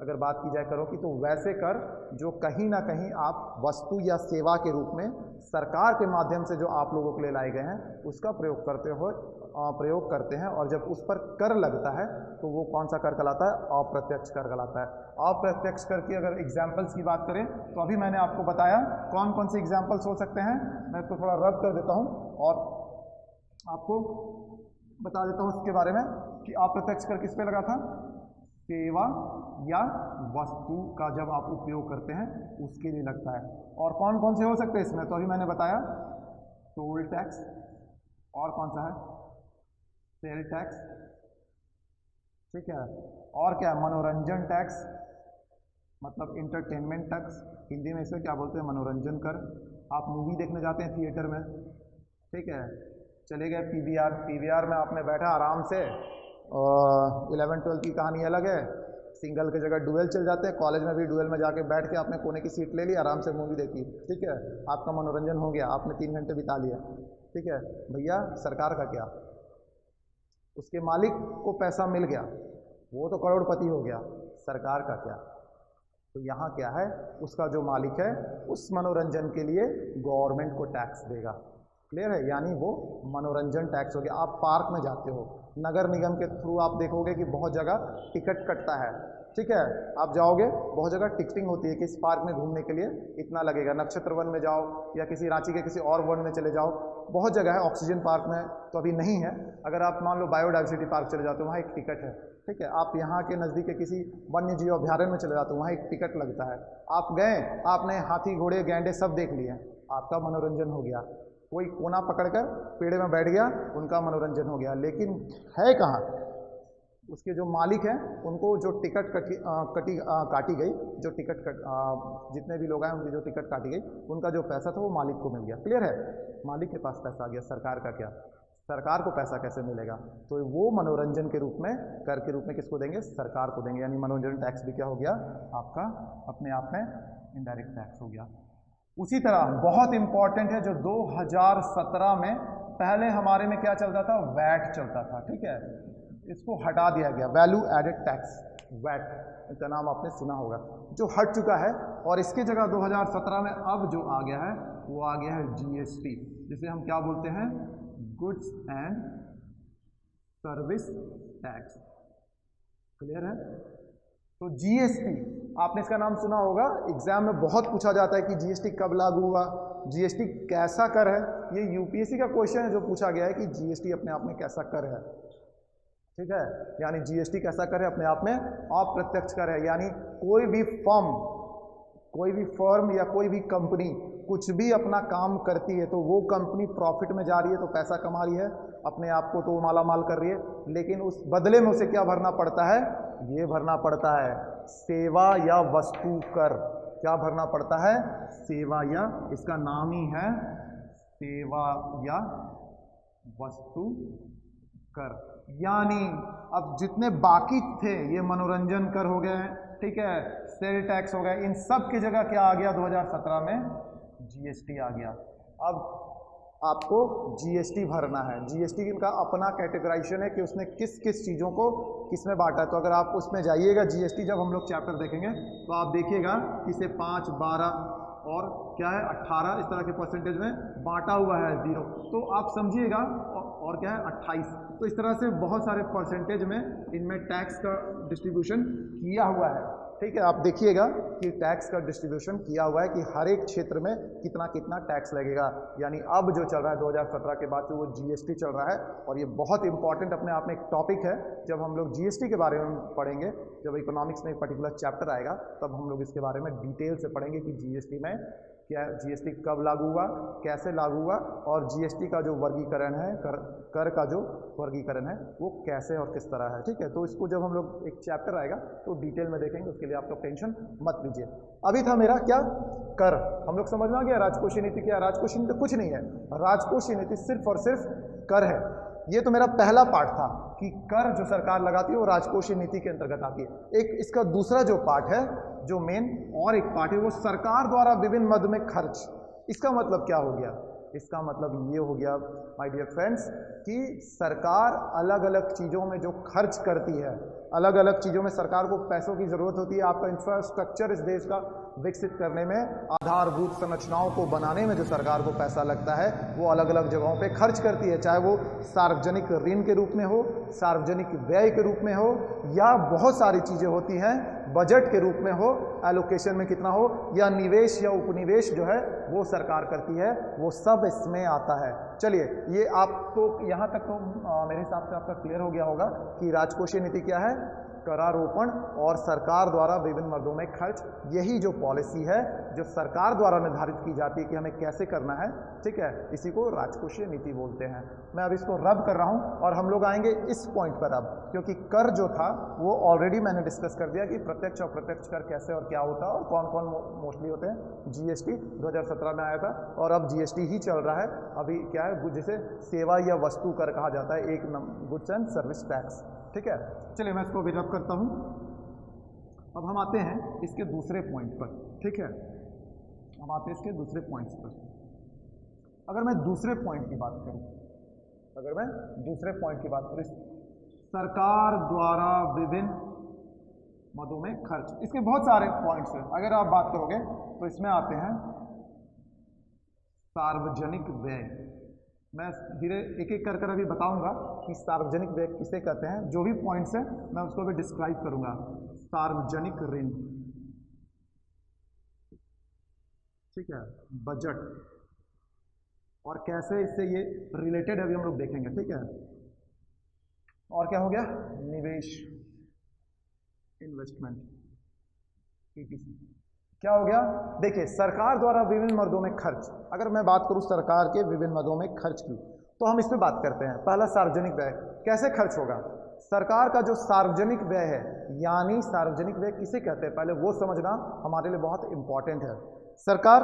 [SPEAKER 1] अगर बात की जाए करों की, तो वैसे कर जो कहीं ना कहीं आप वस्तु या सेवा के रूप में सरकार के माध्यम से जो आप लोगों के लिए लाए गए हैं उसका प्रयोग करते हैं, और जब उस पर कर लगता है तो वो कौन सा कर कहलाता है, अप्रत्यक्ष कर कहलाता है। अप्रत्यक्ष कर की अगर एग्जाम्पल्स की बात करें तो अभी मैंने आपको बताया कौन कौन से एग्जाम्पल्स हो सकते हैं। मैं इसको थोड़ा रब कर देता हूँ और आपको बता देता हूँ इसके बारे में कि अप्रत्यक्ष कर किस पे लगा था, सेवा या वस्तु का जब आप उपयोग करते हैं उसके लिए लगता है। और कौन कौन से हो सकते हैं इसमें, तो अभी मैंने बताया टोल टैक्स, और कौन सा है, सेल टैक्स, ठीक है, और क्या है, मनोरंजन टैक्स, मतलब इंटरटेनमेंट टैक्स, हिंदी में इसे क्या बोलते हैं, मनोरंजन कर। आप मूवी देखने जाते हैं थिएटर में, ठीक है, चले गए पीवीआर में आपने बैठा आराम से, 11-12 की कहानी अलग है, सिंगल की जगह डुएल चल जाते हैं, कॉलेज में भी डुएल में जाके बैठ के आपने कोने की सीट ले ली, आराम से मूवी देखी, ठीक है, आपका मनोरंजन हो गया, आपने 3 घंटे बिता लिया, ठीक है। भैया सरकार का क्या, उसके मालिक को पैसा मिल गया, वो तो करोड़पति हो गया, सरकार का क्या। तो यहाँ क्या है, उसका जो मालिक है उस मनोरंजन के लिए गवर्नमेंट को टैक्स देगा। क्लियर है, यानी वो मनोरंजन टैक्स हो गया। आप पार्क में जाते हो, नगर निगम के थ्रू आप देखोगे कि बहुत जगह टिकट कटता है, ठीक है, आप जाओगे बहुत जगह टिकटिंग होती है कि इस पार्क में घूमने के लिए इतना लगेगा, नक्षत्र वन में जाओ या किसी रांची के किसी और वन में चले जाओ, बहुत जगह है। ऑक्सीजन पार्क में तो अभी नहीं है, अगर आप मान लो बायोडाइवर्सिटी पार्क चले जाते हो वहाँ एक टिकट है, ठीक है। आप यहाँ के नज़दीक के किसी वन्य जीव अभ्यारण्य में चले जाते हो, वहाँ एक टिकट लगता है। आप गए, आपने हाथी घोड़े गैंडे सब देख लिए, आपका मनोरंजन हो गया। कोई कोना पकड़कर पेड़ में बैठ गया, उनका मनोरंजन हो गया। लेकिन है कहाँ, उसके जो मालिक हैं उनको जो टिकट काटी गई, जो जितने भी लोग आए उनकी जो टिकट काटी गई, उनका जो पैसा था वो मालिक को मिल गया। क्लियर है, मालिक के पास पैसा आ गया। सरकार का क्या, सरकार को पैसा कैसे मिलेगा, तो वो मनोरंजन के रूप में, कर के रूप में किसको देंगे, सरकार को देंगे। यानी मनोरंजन टैक्स भी क्या हो गया आपका, अपने आप में इनडायरेक्ट टैक्स हो गया। उसी तरह बहुत इंपॉर्टेंट है जो 2017 में, पहले हमारे में क्या चलता था, वैट चलता था, ठीक है, इसको हटा दिया गया, वैल्यू एडेड टैक्स, वैट का नाम आपने सुना होगा, जो हट चुका है। और इसके जगह 2017 में अब जो आ गया है वो आ गया है जीएसटी, जिसे हम क्या बोलते हैं, goods and service tax. Clear है, तो जीएसटी आपने इसका नाम सुना होगा, एग्जाम में बहुत पूछा जाता है कि जीएसटी कब लागू हुआ, जीएसटी कैसा कर है। ये यूपीएससी का क्वेश्चन है जो पूछा गया है कि जीएसटी अपने आप में कैसा कर है, ठीक है, यानी जीएसटी कैसा कर है, अपने आप में अप्रत्यक्ष कर है। यानी कोई भी फर्म या कोई भी कंपनी कुछ भी अपना काम करती है तो वो कंपनी प्रॉफिट में जा रही है तो पैसा कमा रही है, अपने आप को तो माला माल कर रही है, लेकिन उस बदले में उसे क्या भरना पड़ता है, ये भरना पड़ता है सेवा या वस्तु कर। क्या भरना पड़ता है, सेवा या, इसका नाम ही है सेवा या वस्तु कर। यानी अब जितने बाकी थे, ये मनोरंजन कर हो गए, ठीक है, सेल टैक्स हो गए, इन सब की जगह क्या आ गया 2017 में, जीएसटी आ गया। अब आपको जीएसटी भरना है। जीएसटी का अपना कैटेगराइजेशन है कि उसने किस किस चीज़ों को किस में बांटा है। तो अगर आप उसमें जाइएगा, जीएसटी जब हम लोग चैप्टर देखेंगे तो आप देखिएगा कि इसे 5, 12 और क्या है 18 इस तरह के परसेंटेज में बांटा हुआ है, 0, तो आप समझिएगा, और क्या है 28। तो इस तरह से बहुत सारे परसेंटेज में इनमें टैक्स का डिस्ट्रीब्यूशन किया हुआ है, ठीक है। आप देखिएगा कि टैक्स का डिस्ट्रीब्यूशन किया हुआ है कि हर एक क्षेत्र में कितना कितना टैक्स लगेगा। यानी अब जो चल रहा है 2017 के बाद जो वो जीएसटी चल रहा है, और ये बहुत इंपॉर्टेंट अपने आप में एक टॉपिक है। जब हम लोग जीएसटी के बारे में पढ़ेंगे, जब इकोनॉमिक्स में एक पर्टिकुलर चैप्टर आएगा, तब हम लोग इसके बारे में डिटेल से पढ़ेंगे कि जीएसटी में क्या, जीएसटी कब लागू हुआ, कैसे लागू हुआ, और जीएसटी का जो वर्गीकरण है, कर का जो वर्गीकरण है वो कैसे और किस तरह है, ठीक है। तो इसको जब हम लोग एक चैप्टर आएगा तो डिटेल में देखेंगे, उसके लिए आपका टेंशन मत लीजिए। अभी था मेरा क्या, कर। हम लोग समझ में आ गया राजकोषीय नीति क्या है। राजकोषीय नीति कुछ नहीं है, राजकोषीय नीति सिर्फ और सिर्फ कर है। ये तो मेरा पहला पार्ट था कि कर जो सरकार लगाती है वो राजकोषीय नीति के अंतर्गत आती है। एक इसका दूसरा जो पार्ट है, जो मेन और एक पार्ट है, वो सरकार द्वारा विभिन्न मद में खर्च। इसका मतलब क्या हो गया? इसका मतलब ये हो गया माय डियर फ्रेंड्स कि सरकार अलग अलग चीज़ों में जो खर्च करती है, अलग अलग चीज़ों में सरकार को पैसों की ज़रूरत होती है। आपका इंफ्रास्ट्रक्चर इस देश का विकसित करने में, आधारभूत संरचनाओं को बनाने में जो सरकार को पैसा लगता है वो अलग अलग जगहों पे खर्च करती है, चाहे वो सार्वजनिक ऋण के रूप में हो, सार्वजनिक व्यय के रूप में हो, या बहुत सारी चीज़ें होती हैं बजट के रूप में हो, एलोकेशन में कितना हो, या निवेश या उपनिवेश जो है वो सरकार करती है, वो सब इसमें आता है। चलिए, ये आपको यहाँ तक तो मेरे हिसाब से आपका क्लियर हो गया होगा कि राजकोषीय नीति क्या है, करारोपण और सरकार द्वारा विभिन्न मदों में खर्च। यही जो पॉलिसी है जो सरकार द्वारा निर्धारित की जाती है कि हमें कैसे करना है, ठीक है, इसी को राजकोषीय नीति बोलते हैं। मैं अब इसको रब कर रहा हूं और हम लोग आएंगे इस पॉइंट पर अब, क्योंकि कर जो था वो ऑलरेडी मैंने डिस्कस कर दिया कि प्रत्यक्ष और अप्रत्यक्ष कर कैसे और क्या होता है और कौन कौन मोस्टली होते हैं। जीएसटी 2017 में आया था और अब जीएसटी ही चल रहा है। अभी क्या है, जिसे सेवा या वस्तु कर कहा जाता है, एक गुड्स एंड सर्विस टैक्स, ठीक है। चलिए, मैं इसको भी रब करता हूं। अब हम आते हैं इसके दूसरे पॉइंट पर, ठीक है, हम आते हैं इसके दूसरे पॉइंट्स पर। अगर मैं दूसरे पॉइंट की बात करूं, सरकार द्वारा विभिन्न मदों में खर्च, इसके बहुत सारे पॉइंट्स हैं। अगर आप बात करोगे तो इसमें आते हैं सार्वजनिक व्यय। मैं धीरे एक एक कर अभी बताऊंगा कि सार्वजनिक व्यय किसे कहते हैं। जो भी पॉइंट्स हैं मैं उसको भी डिस्क्राइब करूंगा। सार्वजनिक ऋण, ठीक है, बजट, और कैसे इससे ये रिलेटेड अभी हम लोग देखेंगे, ठीक है। और क्या हो गया, निवेश, इन्वेस्टमेंट, ईटीसी। क्या हो गया, देखिए, सरकार द्वारा विभिन्न मदों में खर्च। अगर मैं बात करूं सरकार के विभिन्न मदों में खर्च की, तो हम इस पे बात करते हैं। पहला, सार्वजनिक व्यय कैसे खर्च होगा। सरकार का जो सार्वजनिक व्यय है, यानी सार्वजनिक व्यय किसे कहते हैं, पहले वो समझना हमारे लिए बहुत इंपॉर्टेंट है। सरकार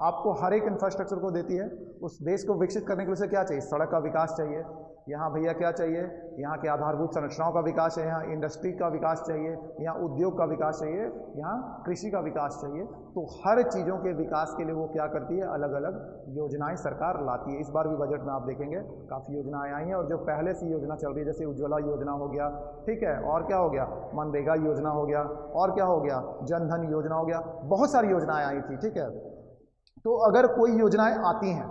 [SPEAKER 1] आपको हर एक इंफ्रास्ट्रक्चर को देती है। उस देश को विकसित करने के लिए उसे क्या चाहिए, सड़क का विकास चाहिए, यहाँ भैया क्या चाहिए, यहाँ के आधारभूत संरचनाओं का विकास चाहिए, यहाँ इंडस्ट्री का विकास चाहिए, यहाँ उद्योग का विकास चाहिए, यहाँ कृषि का विकास चाहिए। तो हर चीज़ों के विकास के लिए वो क्या करती है, अलग अलग योजनाएं सरकार लाती है। इस बार भी बजट में आप देखेंगे काफ़ी योजनाएं आई हैं, और जो पहले से योजना चल रही है, जैसे उज्ज्वला योजना हो गया, ठीक है, और क्या हो गया, मनरेगा योजना हो गया, और क्या हो गया, जनधन योजना हो गया, बहुत सारी योजनाएं आई थी, ठीक है। तो अगर कोई योजनाएं आती हैं,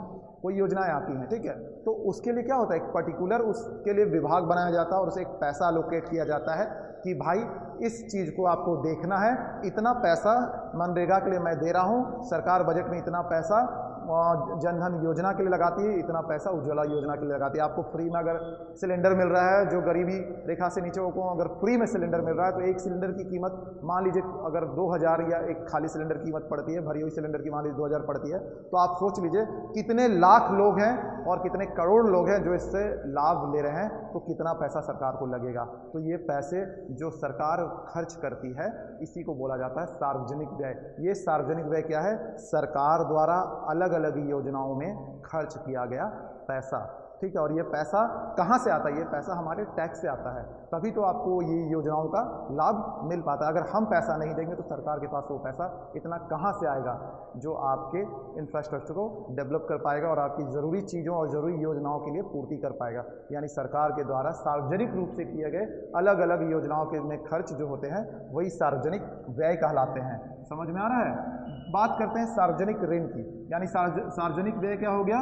[SPEAKER 1] ठीक है, तो उसके लिए क्या होता है, एक पर्टिकुलर उसके लिए विभाग बनाया जाता है और उसे एक पैसा एलोकेट किया जाता है कि भाई इस चीज़ को आपको देखना है, इतना पैसा मनरेगा के लिए मैं दे रहा हूँ, सरकार बजट में इतना पैसा जनधन योजना के लिए लगाती है, इतना पैसा उज्ज्वला योजना के लिए लगाती है। आपको फ्री में अगर सिलेंडर मिल रहा है, जो गरीबी रेखा से नीचे को अगर फ्री में सिलेंडर मिल रहा है, तो एक सिलेंडर की कीमत मान लीजिए अगर 2000 या एक खाली सिलेंडर कीमत पड़ती है, भरी हुई सिलेंडर की मान लीजिए 2000 पड़ती है, तो आप सोच लीजिए कितने लाख लोग हैं और कितने करोड़ लोग हैं जो इससे लाभ ले रहे हैं, तो कितना पैसा सरकार को लगेगा। तो ये पैसे जो सरकार खर्च करती है, इसी को बोला जाता है सार्वजनिक व्यय। ये सार्वजनिक व्यय क्या है, सरकार द्वारा अलग अलग योजनाओं में खर्च किया गया पैसा, ठीक है। और ये पैसा कहाँ से आता है, ये पैसा हमारे टैक्स से आता है, तभी तो आपको ये योजनाओं का लाभ मिल पाता है। अगर हम पैसा नहीं देंगे तो सरकार के पास वो पैसा इतना कहाँ से आएगा जो आपके इंफ्रास्ट्रक्चर को डेवलप कर पाएगा और आपकी ज़रूरी चीज़ों और ज़रूरी योजनाओं के लिए पूर्ति कर पाएगा। यानी सरकार के द्वारा सार्वजनिक रूप से किए गए अलग अलग योजनाओं के में खर्च जो होते हैं वही सार्वजनिक व्यय कहलाते हैं। समझ में आ रहा है। बात करते हैं सार्वजनिक ऋण की, यानी सार्वजनिक व्यय क्या हो गया,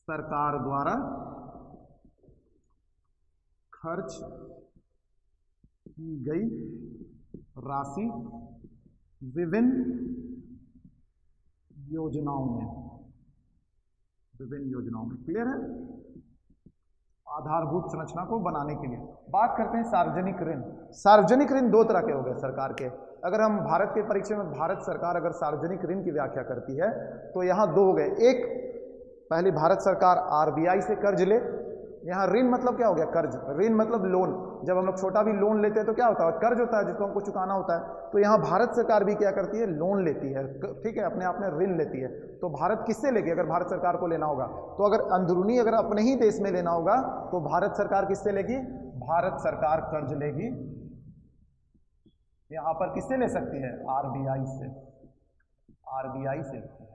[SPEAKER 1] सरकार द्वारा खर्च की गई राशि विभिन्न योजनाओं में, क्लियर है, आधारभूत संरचना को बनाने के लिए। बात करते हैं सार्वजनिक ऋण। सार्वजनिक ऋण दो तरह के हो गए सरकार के। अगर हम भारत के परीक्षा में भारत सरकार अगर सार्वजनिक ऋण की व्याख्या करती है तो यहाँ दो हो गए। एक, पहले भारत सरकार आरबीआई से कर्ज ले, यहाँ ऋण मतलब क्या हो गया, कर्ज। ऋण मतलब लोन। जब हम लोग छोटा भी लोन लेते हैं तो क्या होता है, कर्ज होता है जिसको हमको चुकाना होता है। तो यहाँ भारत सरकार भी क्या करती है, लोन लेती है, ठीक है, अपने आप में ऋण लेती है। तो भारत किससे लेगी, अगर भारत सरकार को लेना होगा तो, अगर अंदरूनी अगर अपने ही देश में लेना होगा तो भारत सरकार किससे लेगी, भारत सरकार कर्ज लेगी। यहाँ पर किससे ले सकती है, आरबीआई से, आरबीआई से लेती है,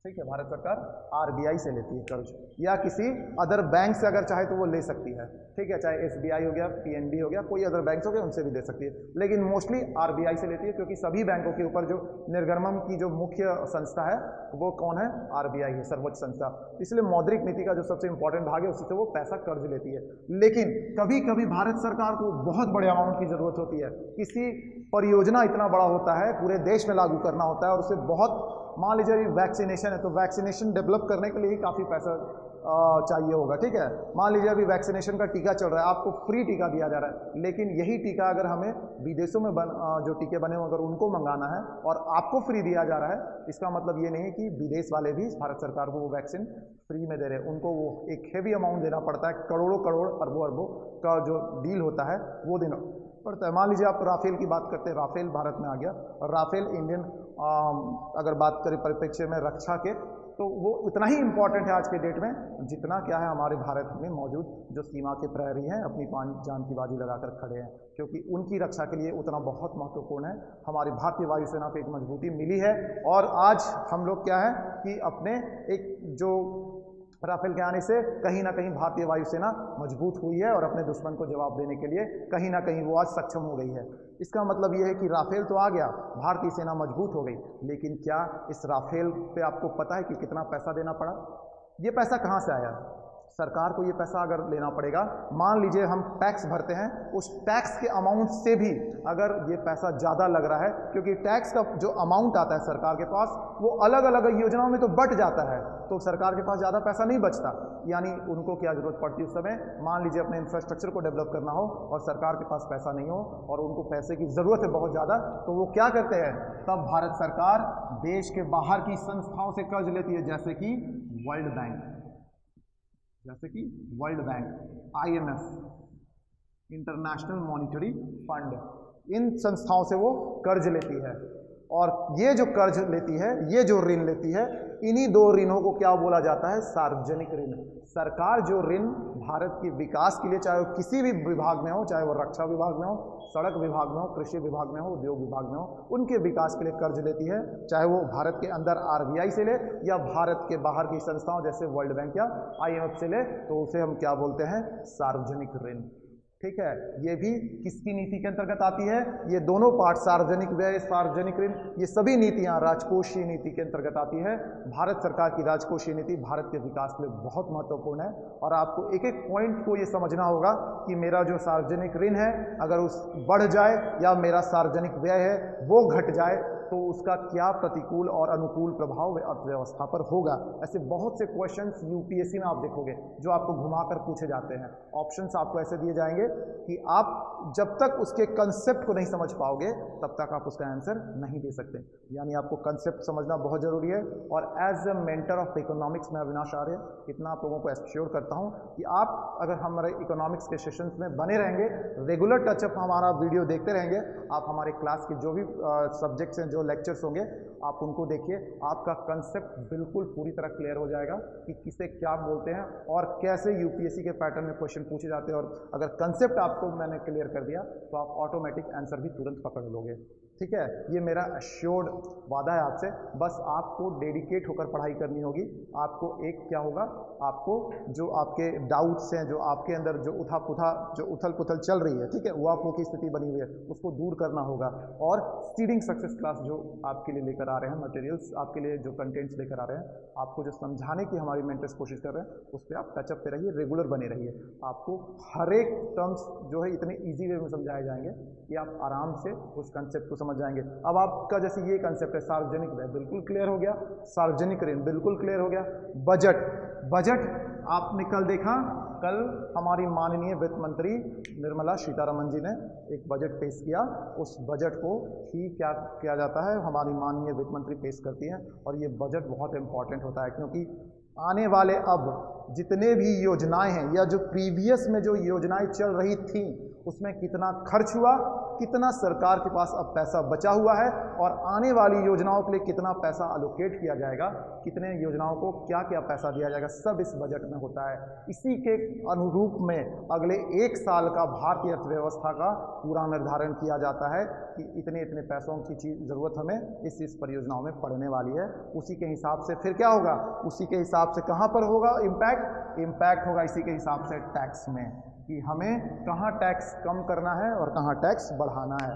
[SPEAKER 1] ठीक है। भारत सरकार आरबीआई से लेती है कर्ज, या किसी अदर बैंक से अगर चाहे तो वो ले सकती है, ठीक है, चाहे एसबीआई हो गया, पीएनबी हो गया, कोई अदर बैंक हो गया, उनसे भी दे सकती है, लेकिन मोस्टली आरबीआई से लेती है, क्योंकि सभी बैंकों के ऊपर जो निर्गमन की जो मुख्य संस्था है वो कौन है, आरबीआई है, सर्वोच्च संस्था। इसलिए मौद्रिक नीति का जो सबसे इंपॉर्टेंट भाग है उसी से वो पैसा कर्ज लेती है। लेकिन कभी कभी भारत सरकार को बहुत बड़े अमाउंट की जरूरत होती है, किसी परियोजना इतना बड़ा होता है, पूरे देश में लागू करना होता है, और उसे बहुत, मान लीजिए वैक्सीनेशन है तो वैक्सीनेशन डेवलप करने के लिए ही काफ़ी पैसा चाहिए होगा, ठीक है। मान लीजिए अभी वैक्सीनेशन का टीका चल रहा है, आपको फ्री टीका दिया जा रहा है, लेकिन यही टीका अगर हमें विदेशों में जो टीके बने हो अगर उनको मंगाना है और आपको फ्री दिया जा रहा है, इसका मतलब ये नहीं है कि विदेश वाले भी भारत सरकार को वो वैक्सीन फ्री में दे रहे हैं। उनको वो एक हेवी अमाउंट देना पड़ता है, करोड़ों करोड़ अरबों अरबों का जो डील होता है वो देना पड़ता है। मान लीजिए आप राफेल की बात करते हैं, राफेल भारत में आ गया, और राफेल इंडियन अगर बात करें परिप्रेक्ष्य में रक्षा के, तो वो उतना ही इम्पॉर्टेंट है आज के डेट में जितना क्या है हमारे भारत में मौजूद जो सीमा के प्रहरी हैं अपनी जान की बाजी लगाकर खड़े हैं, क्योंकि उनकी रक्षा के लिए उतना बहुत महत्वपूर्ण है। हमारी भारतीय वायुसेना को एक मजबूती मिली है, और आज हम लोग क्या है कि अपने एक जो राफेल के आने से कहीं ना कहीं भारतीय वायुसेना मजबूत हुई है और अपने दुश्मन को जवाब देने के लिए कहीं ना कहीं वो आज सक्षम हो गई है। इसका मतलब ये है कि राफेल तो आ गया, भारतीय सेना मजबूत हो गई, लेकिन क्या इस राफेल पे आपको पता है कि कितना पैसा देना पड़ा? ये पैसा कहाँ से आया? सरकार को ये पैसा अगर लेना पड़ेगा, मान लीजिए हम टैक्स भरते हैं, उस टैक्स के अमाउंट से भी अगर ये पैसा ज़्यादा लग रहा है, क्योंकि टैक्स का जो अमाउंट आता है सरकार के पास वो अलग अलग योजनाओं में तो बट जाता है, तो सरकार के पास ज़्यादा पैसा नहीं बचता। यानी उनको क्या जरूरत पड़ती है उस समय, मान लीजिए अपने इंफ्रास्ट्रक्चर को डेवलप करना हो और सरकार के पास पैसा नहीं हो और उनको पैसे की ज़रूरत है बहुत ज़्यादा, तो वो क्या करते हैं, तब भारत सरकार देश के बाहर की संस्थाओं से कर्ज लेती है, जैसे कि world bank, IMF, international monetary fund, इन संस्थाओं से वो कर्ज लेती है। और ये जो कर्ज लेती है, ये जो ऋण लेती है, इन्हीं दो ऋणों को क्या बोला जाता है, सार्वजनिक ऋण। सरकार जो ऋण भारत के विकास के लिए, चाहे वो किसी भी विभाग में हो, चाहे वो रक्षा विभाग में हो, सड़क विभाग में हो, कृषि विभाग में हो, उद्योग विभाग में हो, उनके विकास के लिए कर्ज लेती है, चाहे वो भारत के अंदर आरबीआई से ले या भारत के बाहर की संस्थाओं जैसे वर्ल्ड बैंक या IMF से ले, तो उसे हम क्या बोलते हैं, सार्वजनिक ऋण। ठीक है, ये भी किसकी नीति के अंतर्गत आती है, ये दोनों पार्ट, सार्वजनिक व्यय, सार्वजनिक ऋण, ये सभी नीतियां राजकोषीय नीति के अंतर्गत आती है। भारत सरकार की राजकोषीय नीति भारत के विकास के लिए बहुत महत्वपूर्ण है, और आपको एक एक पॉइंट को ये समझना होगा कि मेरा जो सार्वजनिक ऋण है अगर उस बढ़ जाए या मेरा सार्वजनिक व्यय है वो घट जाए तो उसका क्या प्रतिकूल और अनुकूल प्रभाव अर्थव्यवस्था पर होगा। ऐसे बहुत से क्वेश्चंस यूपीएससी में आप देखोगे जो आपको घुमाकर पूछे जाते हैं। ऑप्शंस आपको ऐसे दिए जाएंगे कि आप जब तक उसके कंसेप्ट को नहीं समझ पाओगे तब तक आप उसका आंसर नहीं दे सकते। यानी आपको कंसेप्ट समझना बहुत जरूरी है। और as a mentor of economics में अविनाश आर्य इतना आप लोगों को एश्योर करता हूं कि आप अगर हमारे इकोनॉमिक्स के सेशंस में बने रहेंगे, रेगुलर टचअप हमारा वीडियो देखते रहेंगे, आप हमारे क्लास के जो भी सब्जेक्ट्स हैं, जो लेक्चर्स होंगे, आप उनको देखिए, आपका कंसेप्ट बिल्कुल पूरी तरह क्लियर हो जाएगा कि किसे क्या बोलते हैं और कैसे यूपीएससी के पैटर्न में क्वेश्चन पूछे जाते हैं। और अगर कंसेप्ट आपको मैंने क्लियर कर दिया तो आप ऑटोमेटिक आंसर भी तुरंत पकड़ लोगे। ठीक है, ये मेरा एश्योर्ड वादा है आपसे। बस आपको डेडिकेट होकर पढ़ाई करनी होगी। आपको एक क्या होगा, आपको जो आपके डाउट्स हैं, जो आपके अंदर जो उथल पुथल चल रही है, ठीक है, वो आपको की स्थिति बनी हुई है, उसको दूर करना होगा। और सीडिंग सक्सेस क्लास जो आपके लिए लेकर आ रहे हैं, मटेरियल्स आपके लिए जो कंटेंट्स लेकर आ रहे हैं, आपको जो समझाने की हमारी मेंटर्स कोशिश कर रहे हैं, उस पर आप टचअप पे रहिए, रेगुलर बने रहिए। आपको हर एक टर्म्स जो है इतने ईजी वे में समझाए जाएंगे कि आप आराम से उस कंसेप्ट को समझ जाएंगे। अब आपका जैसे ये कंसेप्ट है सार्वजनिक व्यय, बिल्कुल क्लियर हो गया। सार्वजनिक ऋण बिल्कुल क्लियर हो गया। बजट आपने कल देखा, कल हमारी माननीय वित्त मंत्री निर्मला सीतारमण जी ने एक बजट पेश किया। उस बजट को ही क्या किया जाता है, हमारी माननीय वित्त मंत्री पेश करती हैं। और ये बजट बहुत इंपॉर्टेंट होता है क्योंकि आने वाले अब जितने भी योजनाएं हैं या जो प्रीवियस में जो योजनाएं चल रही थी उसमें कितना खर्च हुआ, कितना सरकार के पास अब पैसा बचा हुआ है और आने वाली योजनाओं के लिए कितना पैसा अलोकेट किया जाएगा, कितने योजनाओं को क्या क्या पैसा दिया जाएगा, सब इस बजट में होता है। इसी के अनुरूप में अगले 1 साल का भारतीय अर्थव्यवस्था का पूरा निर्धारण किया जाता है कि इतने इतने पैसों की चीज़ ज़रूरत हमें इस परियोजनाओं में पड़ने वाली है। उसी के हिसाब से फिर क्या होगा, उसी के हिसाब से कहाँ पर होगा इम्पैक्ट होगा इसी के हिसाब से टैक्स में, कि हमें कहाँ टैक्स कम करना है और कहाँ टैक्स बढ़ाना है।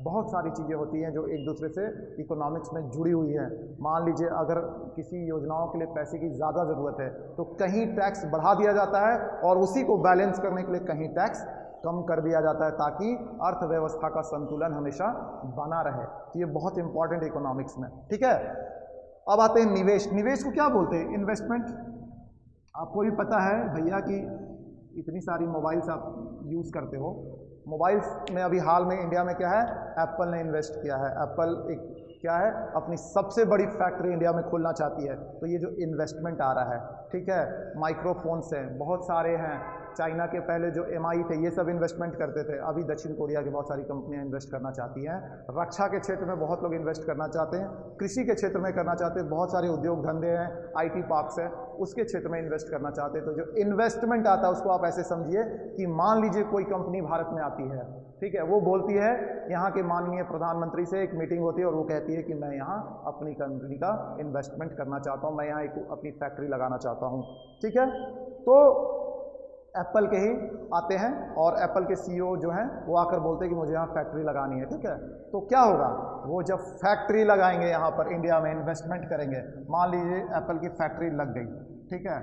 [SPEAKER 1] बहुत सारी चीज़ें होती हैं जो एक दूसरे से इकोनॉमिक्स में जुड़ी हुई हैं। मान लीजिए अगर किसी योजनाओं के लिए पैसे की ज़्यादा ज़रूरत है तो कहीं टैक्स बढ़ा दिया जाता है और उसी को बैलेंस करने के लिए कहीं टैक्स कम कर दिया जाता है ताकि अर्थव्यवस्था का संतुलन हमेशा बना रहे। तो ये बहुत इंपॉर्टेंट इकोनॉमिक्स में, ठीक है। अब आते हैं निवेश। निवेश को क्या बोलते हैं, इन्वेस्टमेंट। आपको भी पता है भैया कि इतनी सारी मोबाइल्स आप यूज़ करते हो, मोबाइल्स में अभी हाल में इंडिया में क्या है, एप्पल ने इन्वेस्ट किया है। एप्पल एक क्या है, अपनी सबसे बड़ी फैक्ट्री इंडिया में खोलना चाहती है। तो ये जो इन्वेस्टमेंट आ रहा है, ठीक है, माइक्रोफोन्स हैं, बहुत सारे हैं, चाइना के पहले जो MI थे ये सब इन्वेस्टमेंट करते थे, अभी दक्षिण कोरिया की बहुत सारी कंपनियां इन्वेस्ट करना चाहती हैं। रक्षा के क्षेत्र में बहुत लोग इन्वेस्ट करना चाहते हैं, कृषि के क्षेत्र में करना चाहते हैं, बहुत सारे उद्योग धंधे हैं, IT पार्क्स हैं, उसके क्षेत्र में इन्वेस्ट करना चाहते हैं। तो जो इन्वेस्टमेंट आता है उसको आप ऐसे समझिए कि मान लीजिए कोई कंपनी भारत में आती है, ठीक है, वो बोलती है, यहाँ के माननीय प्रधानमंत्री से एक मीटिंग होती है और वो कहती है कि मैं यहाँ अपनी कंपनी का इन्वेस्टमेंट करना चाहता हूँ, मैं यहाँ एक अपनी फैक्ट्री लगाना चाहता हूँ, ठीक है। तो एप्पल के ही आते हैं और एप्पल के CEO जो हैं वो आकर बोलते हैं कि मुझे यहाँ फैक्ट्री लगानी है, ठीक है। तो क्या होगा, वो जब फैक्ट्री लगाएंगे यहाँ पर इंडिया में, इन्वेस्टमेंट करेंगे, मान लीजिए एप्पल की फैक्ट्री लग गई, ठीक है,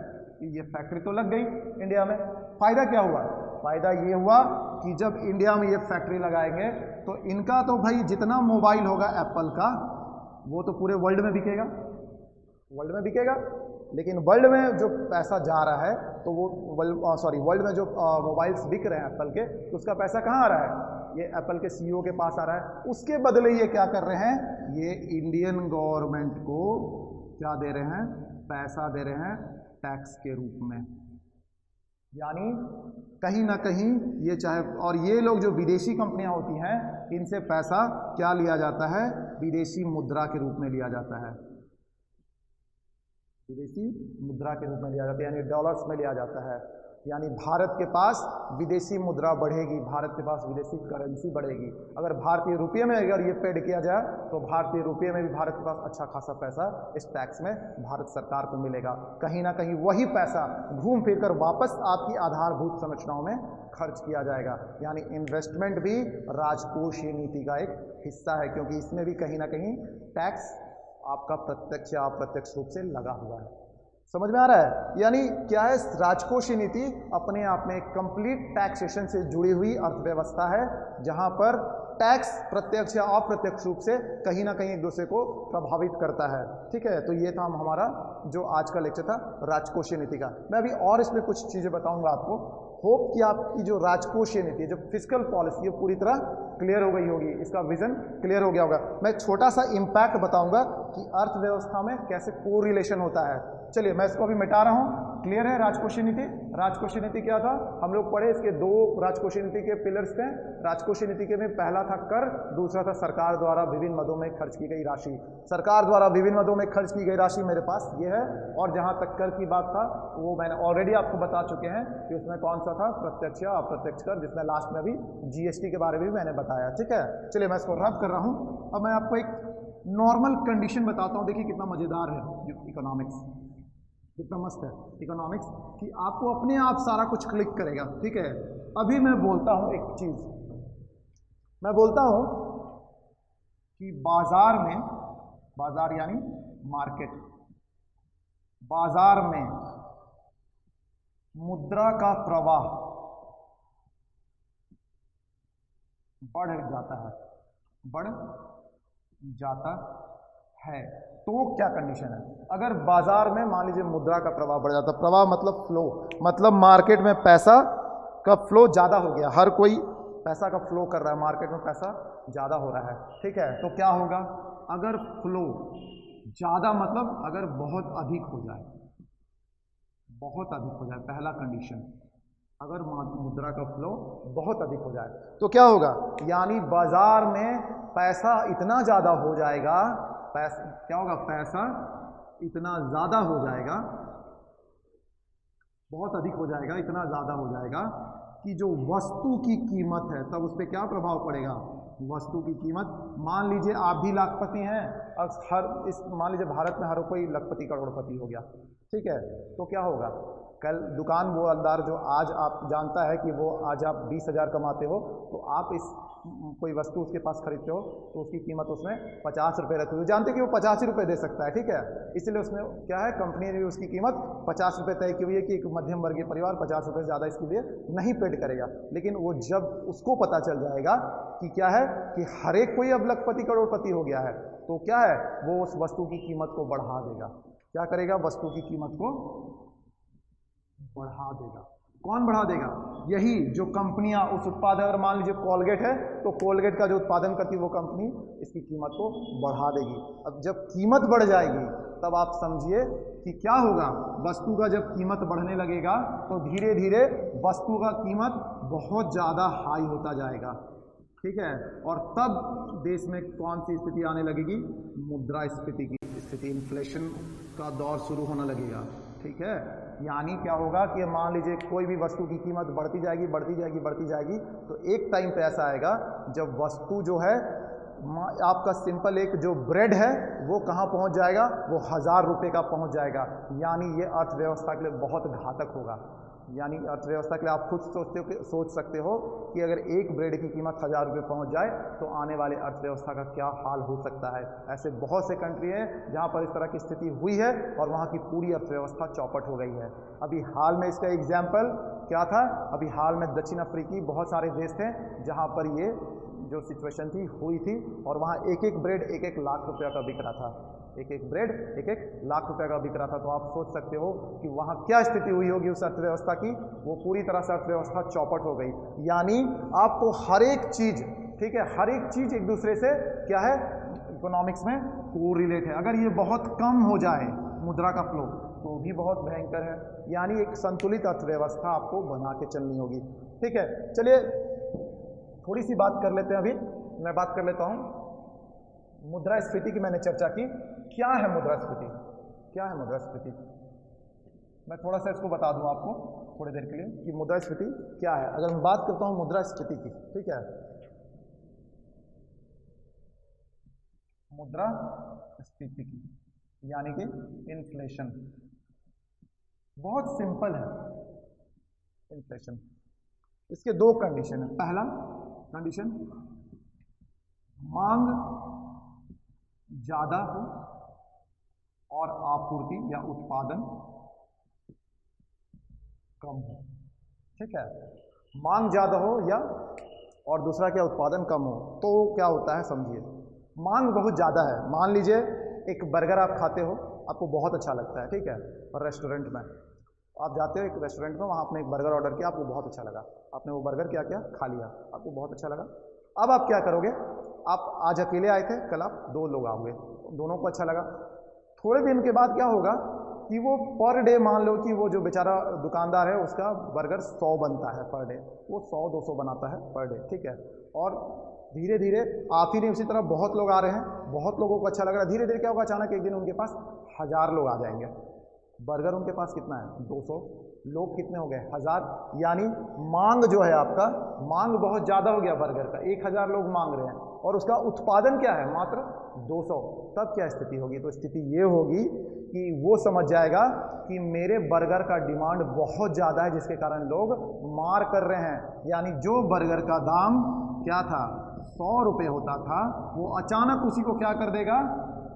[SPEAKER 1] ये फैक्ट्री तो लग गई इंडिया में, फ़ायदा क्या हुआ, फ़ायदा ये हुआ कि जब इंडिया में ये फैक्ट्री लगाएंगे तो इनका तो भाई जितना मोबाइल होगा एप्पल का वो तो पूरे वर्ल्ड में बिकेगा, वर्ल्ड में बिकेगा। लेकिन वर्ल्ड में जो पैसा जा रहा है तो वो वर्ल्ड में जो मोबाइल्स बिक रहे हैं एप्पल के, तो उसका पैसा कहाँ आ रहा है, ये एप्पल के CEO के पास आ रहा है। उसके बदले ये क्या कर रहे हैं, ये इंडियन गवर्नमेंट को क्या दे रहे हैं, पैसा दे रहे हैं टैक्स के रूप में। यानी कहीं ना कहीं ये चाहे, और ये लोग जो विदेशी कंपनियां होती हैं इनसे पैसा क्या लिया जाता है, विदेशी मुद्रा के रूप में लिया जाता है, विदेशी मुद्रा के रूप में लिया जाता है, यानी डॉलर्स में लिया जाता है। यानी भारत के पास विदेशी मुद्रा बढ़ेगी, भारत के पास विदेशी करेंसी बढ़ेगी। अगर भारतीय रुपये में अगर ये पेड किया जाए तो भारतीय रुपये में भी भारत के पास अच्छा खासा पैसा इस टैक्स में भारत सरकार को मिलेगा। कहीं ना कहीं वही पैसा घूम फिर कर वापस आपकी आधारभूत संरचनाओं में खर्च किया जाएगा। यानी इन्वेस्टमेंट भी राजकोषीय नीति का एक हिस्सा है, क्योंकि इसमें भी कहीं ना कहीं टैक्स आपका प्रत्यक्ष या अप्रत्यक्ष रूप से लगा हुआ है। समझ में आ रहा है, यानी क्या है, राजकोषीय नीति अपने आप में कंप्लीट टैक्सेशन से जुड़ी हुई अर्थव्यवस्था है, जहां पर टैक्स प्रत्यक्ष या अप्रत्यक्ष रूप से कहीं ना कहीं एक दूसरे को प्रभावित करता है, ठीक है। तो ये था हमारा जो आज का लेक्चर था राजकोषीय नीति का। मैं अभी और इसमें कुछ चीज़ें बताऊंगा आपको। होप कि आपकी जो राजकोषीय नीति, जो फिस्कल पॉलिसी, ये पूरी तरह क्लियर हो गई होगी, इसका विजन क्लियर हो गया होगा। मैं छोटा सा इम्पैक्ट बताऊंगा कि अर्थव्यवस्था में कैसे कोरिलेशन होता है। चलिए मैं इसको अभी मिटा रहा हूँ। क्लियर है राजकोषीय नीति? राजकोषीय नीति क्या था, हम लोग पढ़े, इसके 2 राजकोषीय नीति के पिलर्स थे। राजकोषीय नीति के में पहला था कर, दूसरा था सरकार द्वारा विभिन्न मदों में खर्च की गई राशि। सरकार द्वारा विभिन्न मदों में खर्च की गई राशि मेरे पास ये है, और जहाँ तक कर की बात था वो मैंने ऑलरेडी आपको बता चुके हैं कि उसमें कौन सा था, प्रत्यक्ष या अप्रत्यक्ष कर, जिसमें लास्ट में अभी GST के बारे में भी मैंने बताया, ठीक है। चलिए मैं इसको रब कर रहा हूँ। अब मैं आपको एक नॉर्मल कंडीशन बताता हूँ। देखिए कितना मज़ेदार है इकोनॉमिक्स, कितना मस्त है इकोनॉमिक्स कि आपको अपने आप सारा कुछ क्लिक करेगा, ठीक है। अभी मैं बोलता हूँ एक चीज़, मैं बोलता हूँ कि बाजार में, बाजार यानी मार्केट, बाजार में मुद्रा का प्रवाह बढ़ जाता है, बढ़ जाता है, तो क्या कंडीशन है? अगर बाजार में मान लीजिए मुद्रा का प्रवाह बढ़ जाता, प्रवाह मतलब फ्लो, मतलब मार्केट में पैसा का फ्लो ज़्यादा हो गया, हर कोई पैसा का फ्लो कर रहा है, मार्केट में पैसा ज़्यादा हो रहा है, ठीक है। तो क्या होगा, अगर फ्लो ज़्यादा मतलब अगर बहुत अधिक हो जाए, बहुत अधिक हो जाए, पहला कंडीशन, अगर मुद्रा का फ्लो बहुत अधिक हो जाए तो क्या होगा, यानी बाजार में पैसा इतना ज़्यादा हो जाएगा, क्या होगा, पैसा इतना ज़्यादा हो जाएगा, बहुत अधिक हो जाएगा, इतना ज़्यादा हो जाएगा कि जो वस्तु की कीमत है तब उस पर क्या प्रभाव पड़ेगा, वस्तु की कीमत। मान लीजिए आप भी लाखपति हैं और मान लीजिए भारत में हर कोई लखपति करोड़पति हो गया, ठीक है, तो क्या होगा, कल दुकान वालदार जो आज आप जानता है कि वो आज आप 20,000 कमाते हो, तो आप कोई वस्तु उसके पास खरीदते हो तो उसकी कीमत उसमें 50 रुपये रखी हुई, जानते कि वो 85 रुपये दे सकता है, ठीक है, इसलिए उसमें क्या है, कंपनी ने भी उसकी कीमत 50 रुपये तय की हुई है कि एक मध्यम वर्गीय परिवार 50 रुपये ज़्यादा इसके लिए नहीं पेड करेगा। लेकिन वो जब उसको पता चल जाएगा कि क्या है कि हर एक कोई अब लखपति करोड़पति हो गया है, तो क्या है, वो उस वस्तु की कीमत को बढ़ा देगा। क्या करेगा, वस्तु की कीमत को बढ़ा देगा। कौन बढ़ा देगा, यही जो कंपनियां उस उत्पादन, अगर मान लीजिए कोलगेट है तो कोलगेट का जो उत्पादन करती है वो कंपनी इसकी कीमत को बढ़ा देगी। अब जब कीमत बढ़ जाएगी तब आप समझिए कि क्या होगा, वस्तु का जब कीमत बढ़ने लगेगा तो धीरे धीरे वस्तु का कीमत बहुत ज़्यादा हाई होता जाएगा, ठीक है, और तब देश में कौन सी स्थिति आने लगेगी, मुद्रास्फीति की स्थिति, इन्फ्लेशन का दौर शुरू होने लगेगा, ठीक है। यानी क्या होगा कि मान लीजिए कोई भी वस्तु की कीमत बढ़ती जाएगी बढ़ती जाएगी बढ़ती जाएगी, तो एक टाइम पे ऐसा आएगा जब वस्तु जो है, आपका सिंपल एक जो ब्रेड है वो कहाँ पहुँच जाएगा, वो 1000 रुपये का पहुँच जाएगा। यानी ये अर्थव्यवस्था के लिए बहुत घातक होगा। यानी अर्थव्यवस्था के लिए आप खुद सोच सकते हो कि अगर एक ब्रेड की कीमत 1000 रुपये पहुँच जाए तो आने वाले अर्थव्यवस्था का क्या हाल हो सकता है। ऐसे बहुत से कंट्री हैं जहाँ पर इस तरह की स्थिति हुई है और वहाँ की पूरी अर्थव्यवस्था चौपट हो गई है। अभी हाल में इसका एग्जाम्पल क्या था, अभी हाल में दक्षिण अफ्रीकी बहुत सारे देश थे जहाँ पर ये जो सिचुएशन थी हुई थी और वहाँ एक एक ब्रेड 1-1 लाख रुपये का बिक रहा था, एक एक ब्रेड 1-1 लाख रुपए का बिक रहा था। तो आप सोच सकते हो कि वहाँ क्या स्थिति हुई होगी उस अर्थव्यवस्था की, वो पूरी तरह से अर्थव्यवस्था चौपट हो गई। यानी आपको हर एक चीज़, ठीक है, हर एक चीज़ एक दूसरे से क्या है, इकोनॉमिक्स में कोरिलेट है। अगर ये बहुत कम हो जाए मुद्रा का फ्लो तो भी बहुत भयंकर है। यानी एक संतुलित अर्थव्यवस्था आपको बना के चलनी होगी, ठीक है। चलिए थोड़ी सी बात कर लेते हैं, अभी मैं बात कर लेता हूँ मुद्रास्फीति की। मैंने चर्चा की, क्या है मुद्रास्फीति, क्या है मुद्रास्फीति, मैं थोड़ा सा इसको बता दूं आपको थोड़ी देर के लिए कि मुद्रास्फीति क्या है। अगर मैं बात करता हूं मुद्रास्फीति की, ठीक है, मुद्रास्फीति की यानी कि इन्फ्लेशन, बहुत सिंपल है इन्फ्लेशन। इसके दो कंडीशन है। पहला कंडीशन, मांग ज्यादा हो और आपूर्ति या उत्पादन कम हो, ठीक है, मांग ज्यादा हो या और दूसरा क्या, उत्पादन कम हो। तो क्या होता है समझिए, मांग बहुत ज्यादा है, मान लीजिए एक बर्गर आप खाते हो, आपको बहुत अच्छा लगता है, ठीक है, और रेस्टोरेंट में आप जाते हो, एक रेस्टोरेंट में, वहाँ आपने एक बर्गर ऑर्डर किया, आपको बहुत अच्छा लगा, आपने वो बर्गर क्या किया, खा लिया, आपको बहुत अच्छा लगा। अब आप क्या करोगे, आप आज अकेले आए थे, कल आप 2 लोग आओगे, दोनों को अच्छा लगा। थोड़े दिन के बाद क्या होगा कि वो पर डे, मान लो कि वो जो बेचारा दुकानदार है उसका बर्गर 100 बनता है पर डे, वो 100-200 बनाता है पर डे, ठीक है, और धीरे धीरे आप ही नहीं, उसी तरह बहुत लोग आ रहे हैं, बहुत लोगों को अच्छा लग रहा है, धीरे धीरे क्या होगा, अचानक एक दिन उनके पास 1000 लोग आ जाएंगे, बर्गर उनके पास कितना है, 200, लोग कितने हो गए, 1000। यानी मांग जो है आपका, मांग बहुत ज़्यादा हो गया बर्गर का, 1000 लोग मांग रहे हैं और उसका उत्पादन क्या है, मात्र 200। तब क्या स्थिति होगी, तो स्थिति ये होगी कि वो समझ जाएगा कि मेरे बर्गर का डिमांड बहुत ज़्यादा है, जिसके कारण लोग मार कर रहे हैं। यानी जो बर्गर का दाम क्या था, 100 रुपये होता था, वो अचानक उसी को क्या कर देगा,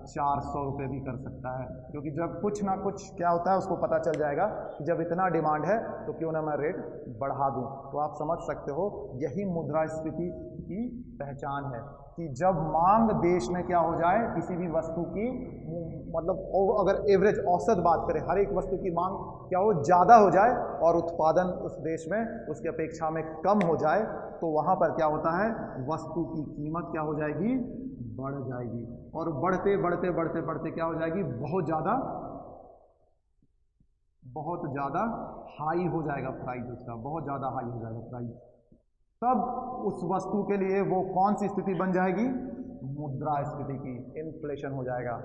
[SPEAKER 1] 400 रुपये भी कर सकता है, क्योंकि जब कुछ ना कुछ क्या होता है उसको पता चल जाएगा कि जब इतना डिमांड है तो क्यों ना मैं रेट बढ़ा दूं। तो आप समझ सकते हो, यही मुद्रास्फीति की पहचान है कि जब मांग देश में क्या हो जाए, किसी भी वस्तु की, मतलब अगर एवरेज औसत बात करें, हर एक वस्तु की मांग क्या हो, ज़्यादा हो जाए और उत्पादन उस देश में उसकी अपेक्षा में कम हो जाए, तो वहाँ पर क्या होता है, वस्तु की कीमत क्या हो जाएगी, बढ़ जाएगी, और बढ़ते बढ़ते बढ़ते बढ़ते क्या हो जाएगी, बहुत ज़्यादा बहुत ज़्यादा हाई हो जाएगा प्राइस उसका, बहुत ज़्यादा हाई हो जाएगा प्राइस। तब उस वस्तु के लिए वो कौन सी स्थिति बन जाएगी? मुद्रास्फीति की, इन्फ्लेशन हो जाएगा।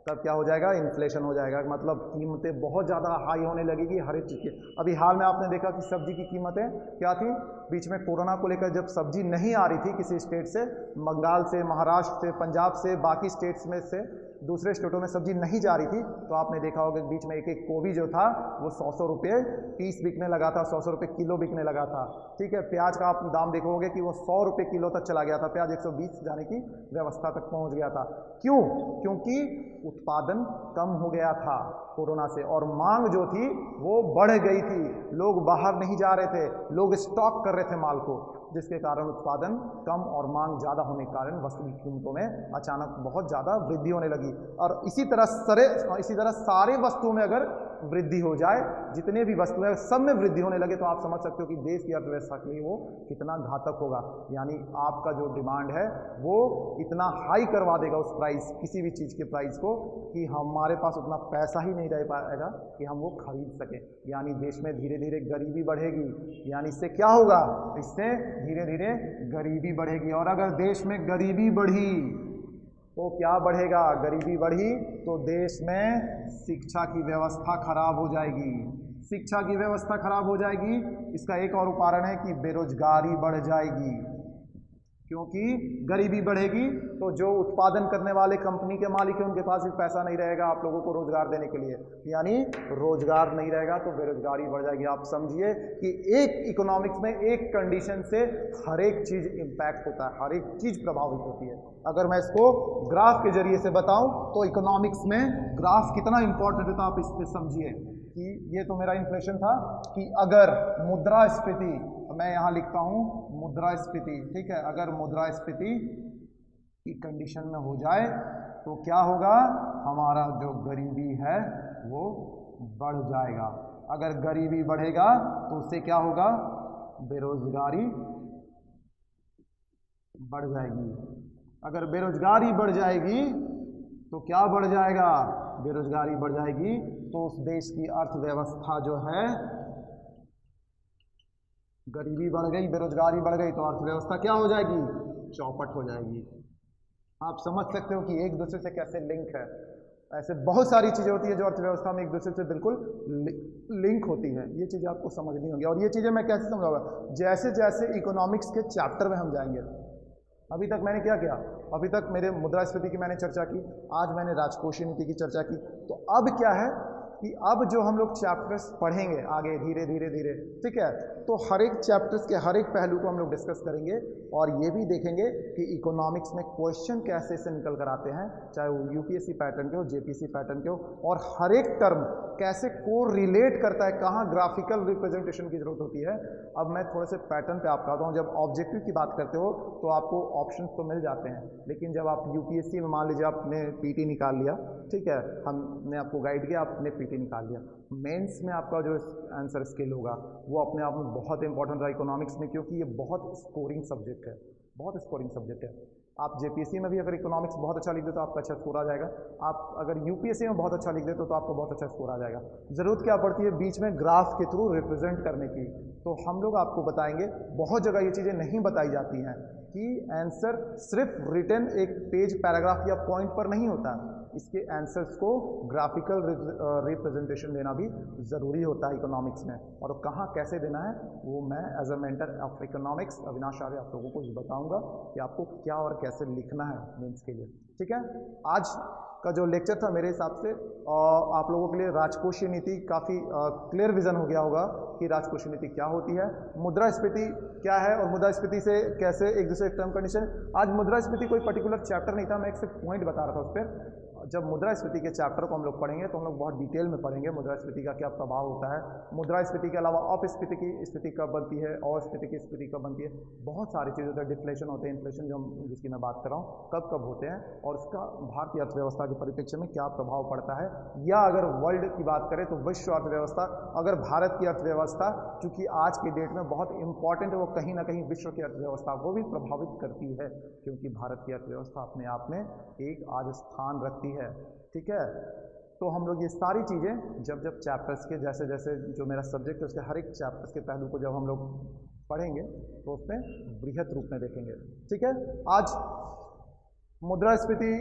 [SPEAKER 1] तब क्या हो जाएगा? इन्फ्लेशन हो जाएगा, मतलब कीमतें बहुत ज़्यादा हाई होने लगेगी हर एक चीज़ की। अभी हाल में आपने देखा कि सब्जी की कीमतें क्या थी? बीच में कोरोना को लेकर जब सब्जी नहीं आ रही थी किसी स्टेट से, बंगाल से, महाराष्ट्र से, पंजाब से, बाकी स्टेट्स में से दूसरे स्टेटों में सब्जी नहीं जा रही थी, तो आपने देखा होगा कि बीच में एक एक गोभी जो था वो 100 रुपये पीस बिकने लगा था, 100 रुपये किलो बिकने लगा था। ठीक है, प्याज का आप दाम देखोगे कि वो 100 रुपये किलो तक चला गया था, प्याज 120 जाने की व्यवस्था तक पहुंच गया था। क्यों? क्योंकि उत्पादन कम हो गया था कोरोना से, और मांग जो थी वो बढ़ गई थी, लोग बाहर नहीं जा रहे थे, लोग स्टॉक कर रहे थे माल को, जिसके कारण उत्पादन कम और मांग ज़्यादा होने के कारण वस्तु की कीमतों में अचानक बहुत ज़्यादा वृद्धि होने लगी। और इसी तरह सारे वस्तुओं में अगर वृद्धि हो जाए, जितने भी वस्तुएं सब में वृद्धि होने लगे, तो आप समझ सकते हो कि देश की अर्थव्यवस्था के लिए वो कितना घातक होगा। यानी आपका जो डिमांड है वो इतना हाई करवा देगा उस प्राइस, किसी भी चीज़ के प्राइस को, कि हमारे पास उतना पैसा ही नहीं रह पाएगा कि हम वो खरीद सकें। यानी देश में धीरे धीरे गरीबी बढ़ेगी। यानी इससे क्या होगा? इससे धीरे धीरे गरीबी बढ़ेगी, और अगर देश में गरीबी बढ़ी तो क्या बढ़ेगा? गरीबी बढ़ी तो देश में शिक्षा की व्यवस्था खराब हो जाएगी। शिक्षा की व्यवस्था खराब हो जाएगी। इसका एक और उदाहरण है कि बेरोजगारी बढ़ जाएगी, क्योंकि गरीबी बढ़ेगी तो जो उत्पादन करने वाले कंपनी के मालिक हैं उनके पास भी पैसा नहीं रहेगा आप लोगों को रोजगार देने के लिए। यानी रोजगार नहीं रहेगा तो बेरोजगारी बढ़ जाएगी। आप समझिए कि एक इकोनॉमिक्स में एक कंडीशन से हर एक चीज इंपैक्ट होता है, हर एक चीज प्रभावित होती है। अगर मैं इसको ग्राफ के जरिए से बताऊं तो इकोनॉमिक्स में ग्राफ कितना इंपॉर्टेंट है, तो आप इससे समझिए कि ये तो मेरा इन्फ्लेशन था, कि अगर मुद्रास्फीति, मैं यहाँ लिखता हूँ मुद्रास्फीति, ठीक है, अगर मुद्रास्फीति की कंडीशन में हो जाए तो क्या होगा? हमारा जो गरीबी है वो बढ़ जाएगा। अगर गरीबी बढ़ेगा तो उससे क्या होगा? बेरोजगारी बढ़ जाएगी। अगर बेरोजगारी बढ़ जाएगी तो क्या बढ़ जाएगा? बेरोजगारी बढ़ जाएगी तो उस देश की अर्थव्यवस्था जो है, गरीबी बढ़ गई, बेरोजगारी बढ़ गई तो अर्थव्यवस्था क्या हो जाएगी? चौपट हो जाएगी। आप समझ सकते हो कि एक दूसरे से कैसे लिंक है। ऐसे बहुत सारी चीज़ें होती है जो अर्थव्यवस्था में एक दूसरे से बिल्कुल लिंक होती है। ये चीज़ें आपको समझनी होंगी, और ये चीज़ें मैं कैसे समझाऊंगा? जैसे जैसे इकोनॉमिक्स के चैप्टर में हम जाएंगे। अभी तक मैंने क्या किया? अभी तक मेरे मुद्रास्फीति की मैंने चर्चा की, आज मैंने राजकोषीय नीति की चर्चा की। तो अब क्या है कि अब जो हम लोग चैप्टर्स पढ़ेंगे आगे धीरे धीरे धीरे, ठीक है, तो हर एक चैप्टर्स के हर एक पहलू को हम लोग डिस्कस करेंगे, और ये भी देखेंगे कि इकोनॉमिक्स में क्वेश्चन कैसे से निकल कर आते हैं, चाहे वो यूपीएससी पैटर्न के हो, जेपीसी पैटर्न के हो, और हर एक टर्म कैसे को रिलेट करता है, कहाँ ग्राफिकल रिप्रेजेंटेशन की जरूरत होती है। अब मैं थोड़े से पैटर्न पे आपको आता हूँ। जब ऑब्जेक्टिव की बात करते हो तो आपको ऑप्शंस तो मिल जाते हैं, लेकिन जब आप यूपीएससी में मान लीजिए आपने पीटी निकाल लिया, ठीक है, हमने आपको गाइड किया, आपने पीटी निकाल लिया, मेंस में आपका जो आंसर स्किल होगा वो अपने आप में बहुत इंपॉर्टेंट है इकोनॉमिक्स में, क्योंकि ये बहुत स्कोरिंग सब्जेक्ट है, बहुत स्कोरिंग सब्जेक्ट है। आप जेपीएससी में भी अगर इकोनॉमिक्स बहुत अच्छा लिख दे तो आपका अच्छा स्कोर आ जाएगा। आप अगर यूपीएससी में बहुत अच्छा लिख दे तो आपको बहुत अच्छा स्कोर आ जाएगा। ज़रूरत क्या पड़ती है? बीच में ग्राफ के थ्रू रिप्रेजेंट करने की। तो हम लोग आपको बताएंगे, बहुत जगह ये चीज़ें नहीं बताई जाती हैं कि आंसर सिर्फ रिटन एक पेज पैराग्राफ या पॉइंट पर नहीं होता, इसके आंसर्स को ग्राफिकल रिप्रेजेंटेशन देना भी ज़रूरी होता है इकोनॉमिक्स में, और कहाँ कैसे देना है वो मैं as a mentor of economics Avinash Arya आप लोगों को बताऊंगा कि आपको क्या और कैसे लिखना है मेंस के लिए। ठीक है, आज का जो लेक्चर था मेरे हिसाब से आप लोगों के लिए राजकोषीय नीति काफ़ी क्लियर विजन हो गया होगा कि राजकोषीय नीति क्या होती है, मुद्रास्फीति क्या है, और मुद्रास्फीति से कैसे एक दूसरे टर्म कंडीशन। आज मुद्रास्फीति कोई पर्टिकुलर चैप्टर नहीं था, मैं एक सिर्फ पॉइंट बता रहा था उस पर। जब मुद्रास्फीति के चैप्टर को हम लोग पढ़ेंगे तो हम लोग बहुत डिटेल में पढ़ेंगे मुद्रास्फीति का क्या प्रभाव होता है। मुद्रास्फीति के अलावा अपस्फीति की स्थिति कब बनती है, अस्फीति की स्थिति कब बनती है, बहुत सारी चीज़ें होती है। डिफ्लेशन होते हैं, इन्फ्लेशन जो जिसकी मैं बात कर रहा हूँ कब कब होते हैं, और उसका भारतीय अर्थव्यवस्था के परिप्रेक्ष्य में क्या प्रभाव पड़ता है। या अगर वर्ल्ड की बात करें तो विश्व अर्थव्यवस्था, अगर भारत की अर्थव्यवस्था चूँकि आज के डेट में बहुत इंपॉर्टेंट है, वो कहीं ना कहीं विश्व की अर्थव्यवस्था को भी प्रभावित करती है, क्योंकि भारत की अर्थव्यवस्था अपने आप में एक आज स्थान रखती है। ठीक है, तो हम लोग ये सारी चीज़ें जब जब चैप्टर्स के जैसे जैसे जो मेरा सब्जेक्ट है उसके हर एक चैप्टर्स के पहलू को जब हम लोग पढ़ेंगे तो उसमें बृहत रूप में देखेंगे। ठीक है, आज मुद्रास्फीति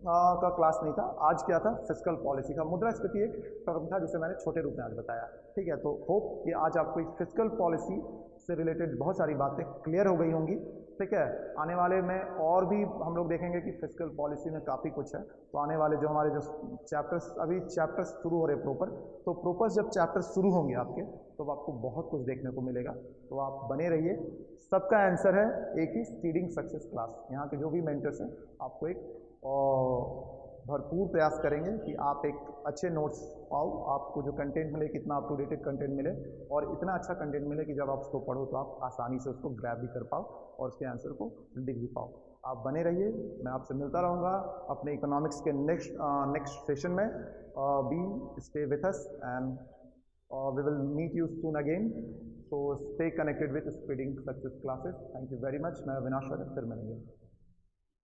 [SPEAKER 1] का क्लास नहीं था, आज क्या था, फिस्कल पॉलिसी का। मुद्रास्फीति एक टर्म था जिसे मैंने छोटे रूप में आज बताया। ठीक है, तो होप कि आज आपको फिस्कल पॉलिसी से रिलेटेड बहुत सारी बातें क्लियर हो गई होंगी। ठीक है, आने वाले में और भी हम लोग देखेंगे कि फिस्कल पॉलिसी में काफ़ी कुछ है। तो आने वाले जो हमारे जो चैप्टर्स, अभी चैप्टर्स शुरू हो रहे प्रॉपर, तो प्रॉपर जब चैप्टर्स शुरू होंगे आपके तो आपको बहुत कुछ देखने को मिलेगा। तो आप बने रहिए। सबका आंसर है एक ही, सीडिंग सक्सेस क्लास। यहाँ के जो भी मेंटर्स हैं आपको एक भरपूर प्रयास करेंगे कि आप एक अच्छे नोट्स पाओ, आपको जो कंटेंट मिले कितना अप टू डेटेड कंटेंट मिले, और इतना अच्छा कंटेंट मिले कि जब आप उसको पढ़ो तो आप आसानी से उसको ग्रैब भी कर पाओ और उसके आंसर को लिख भी पाओ। आप बने रहिए, मैं आपसे मिलता रहूँगा अपने इकोनॉमिक्स के नेक्स्ट सेशन में। Be stay with us and we will meet you soon again. So stay connected with Speeding Success classes. Thank you very much. मैं अविनाश, फिर मिलेंगे।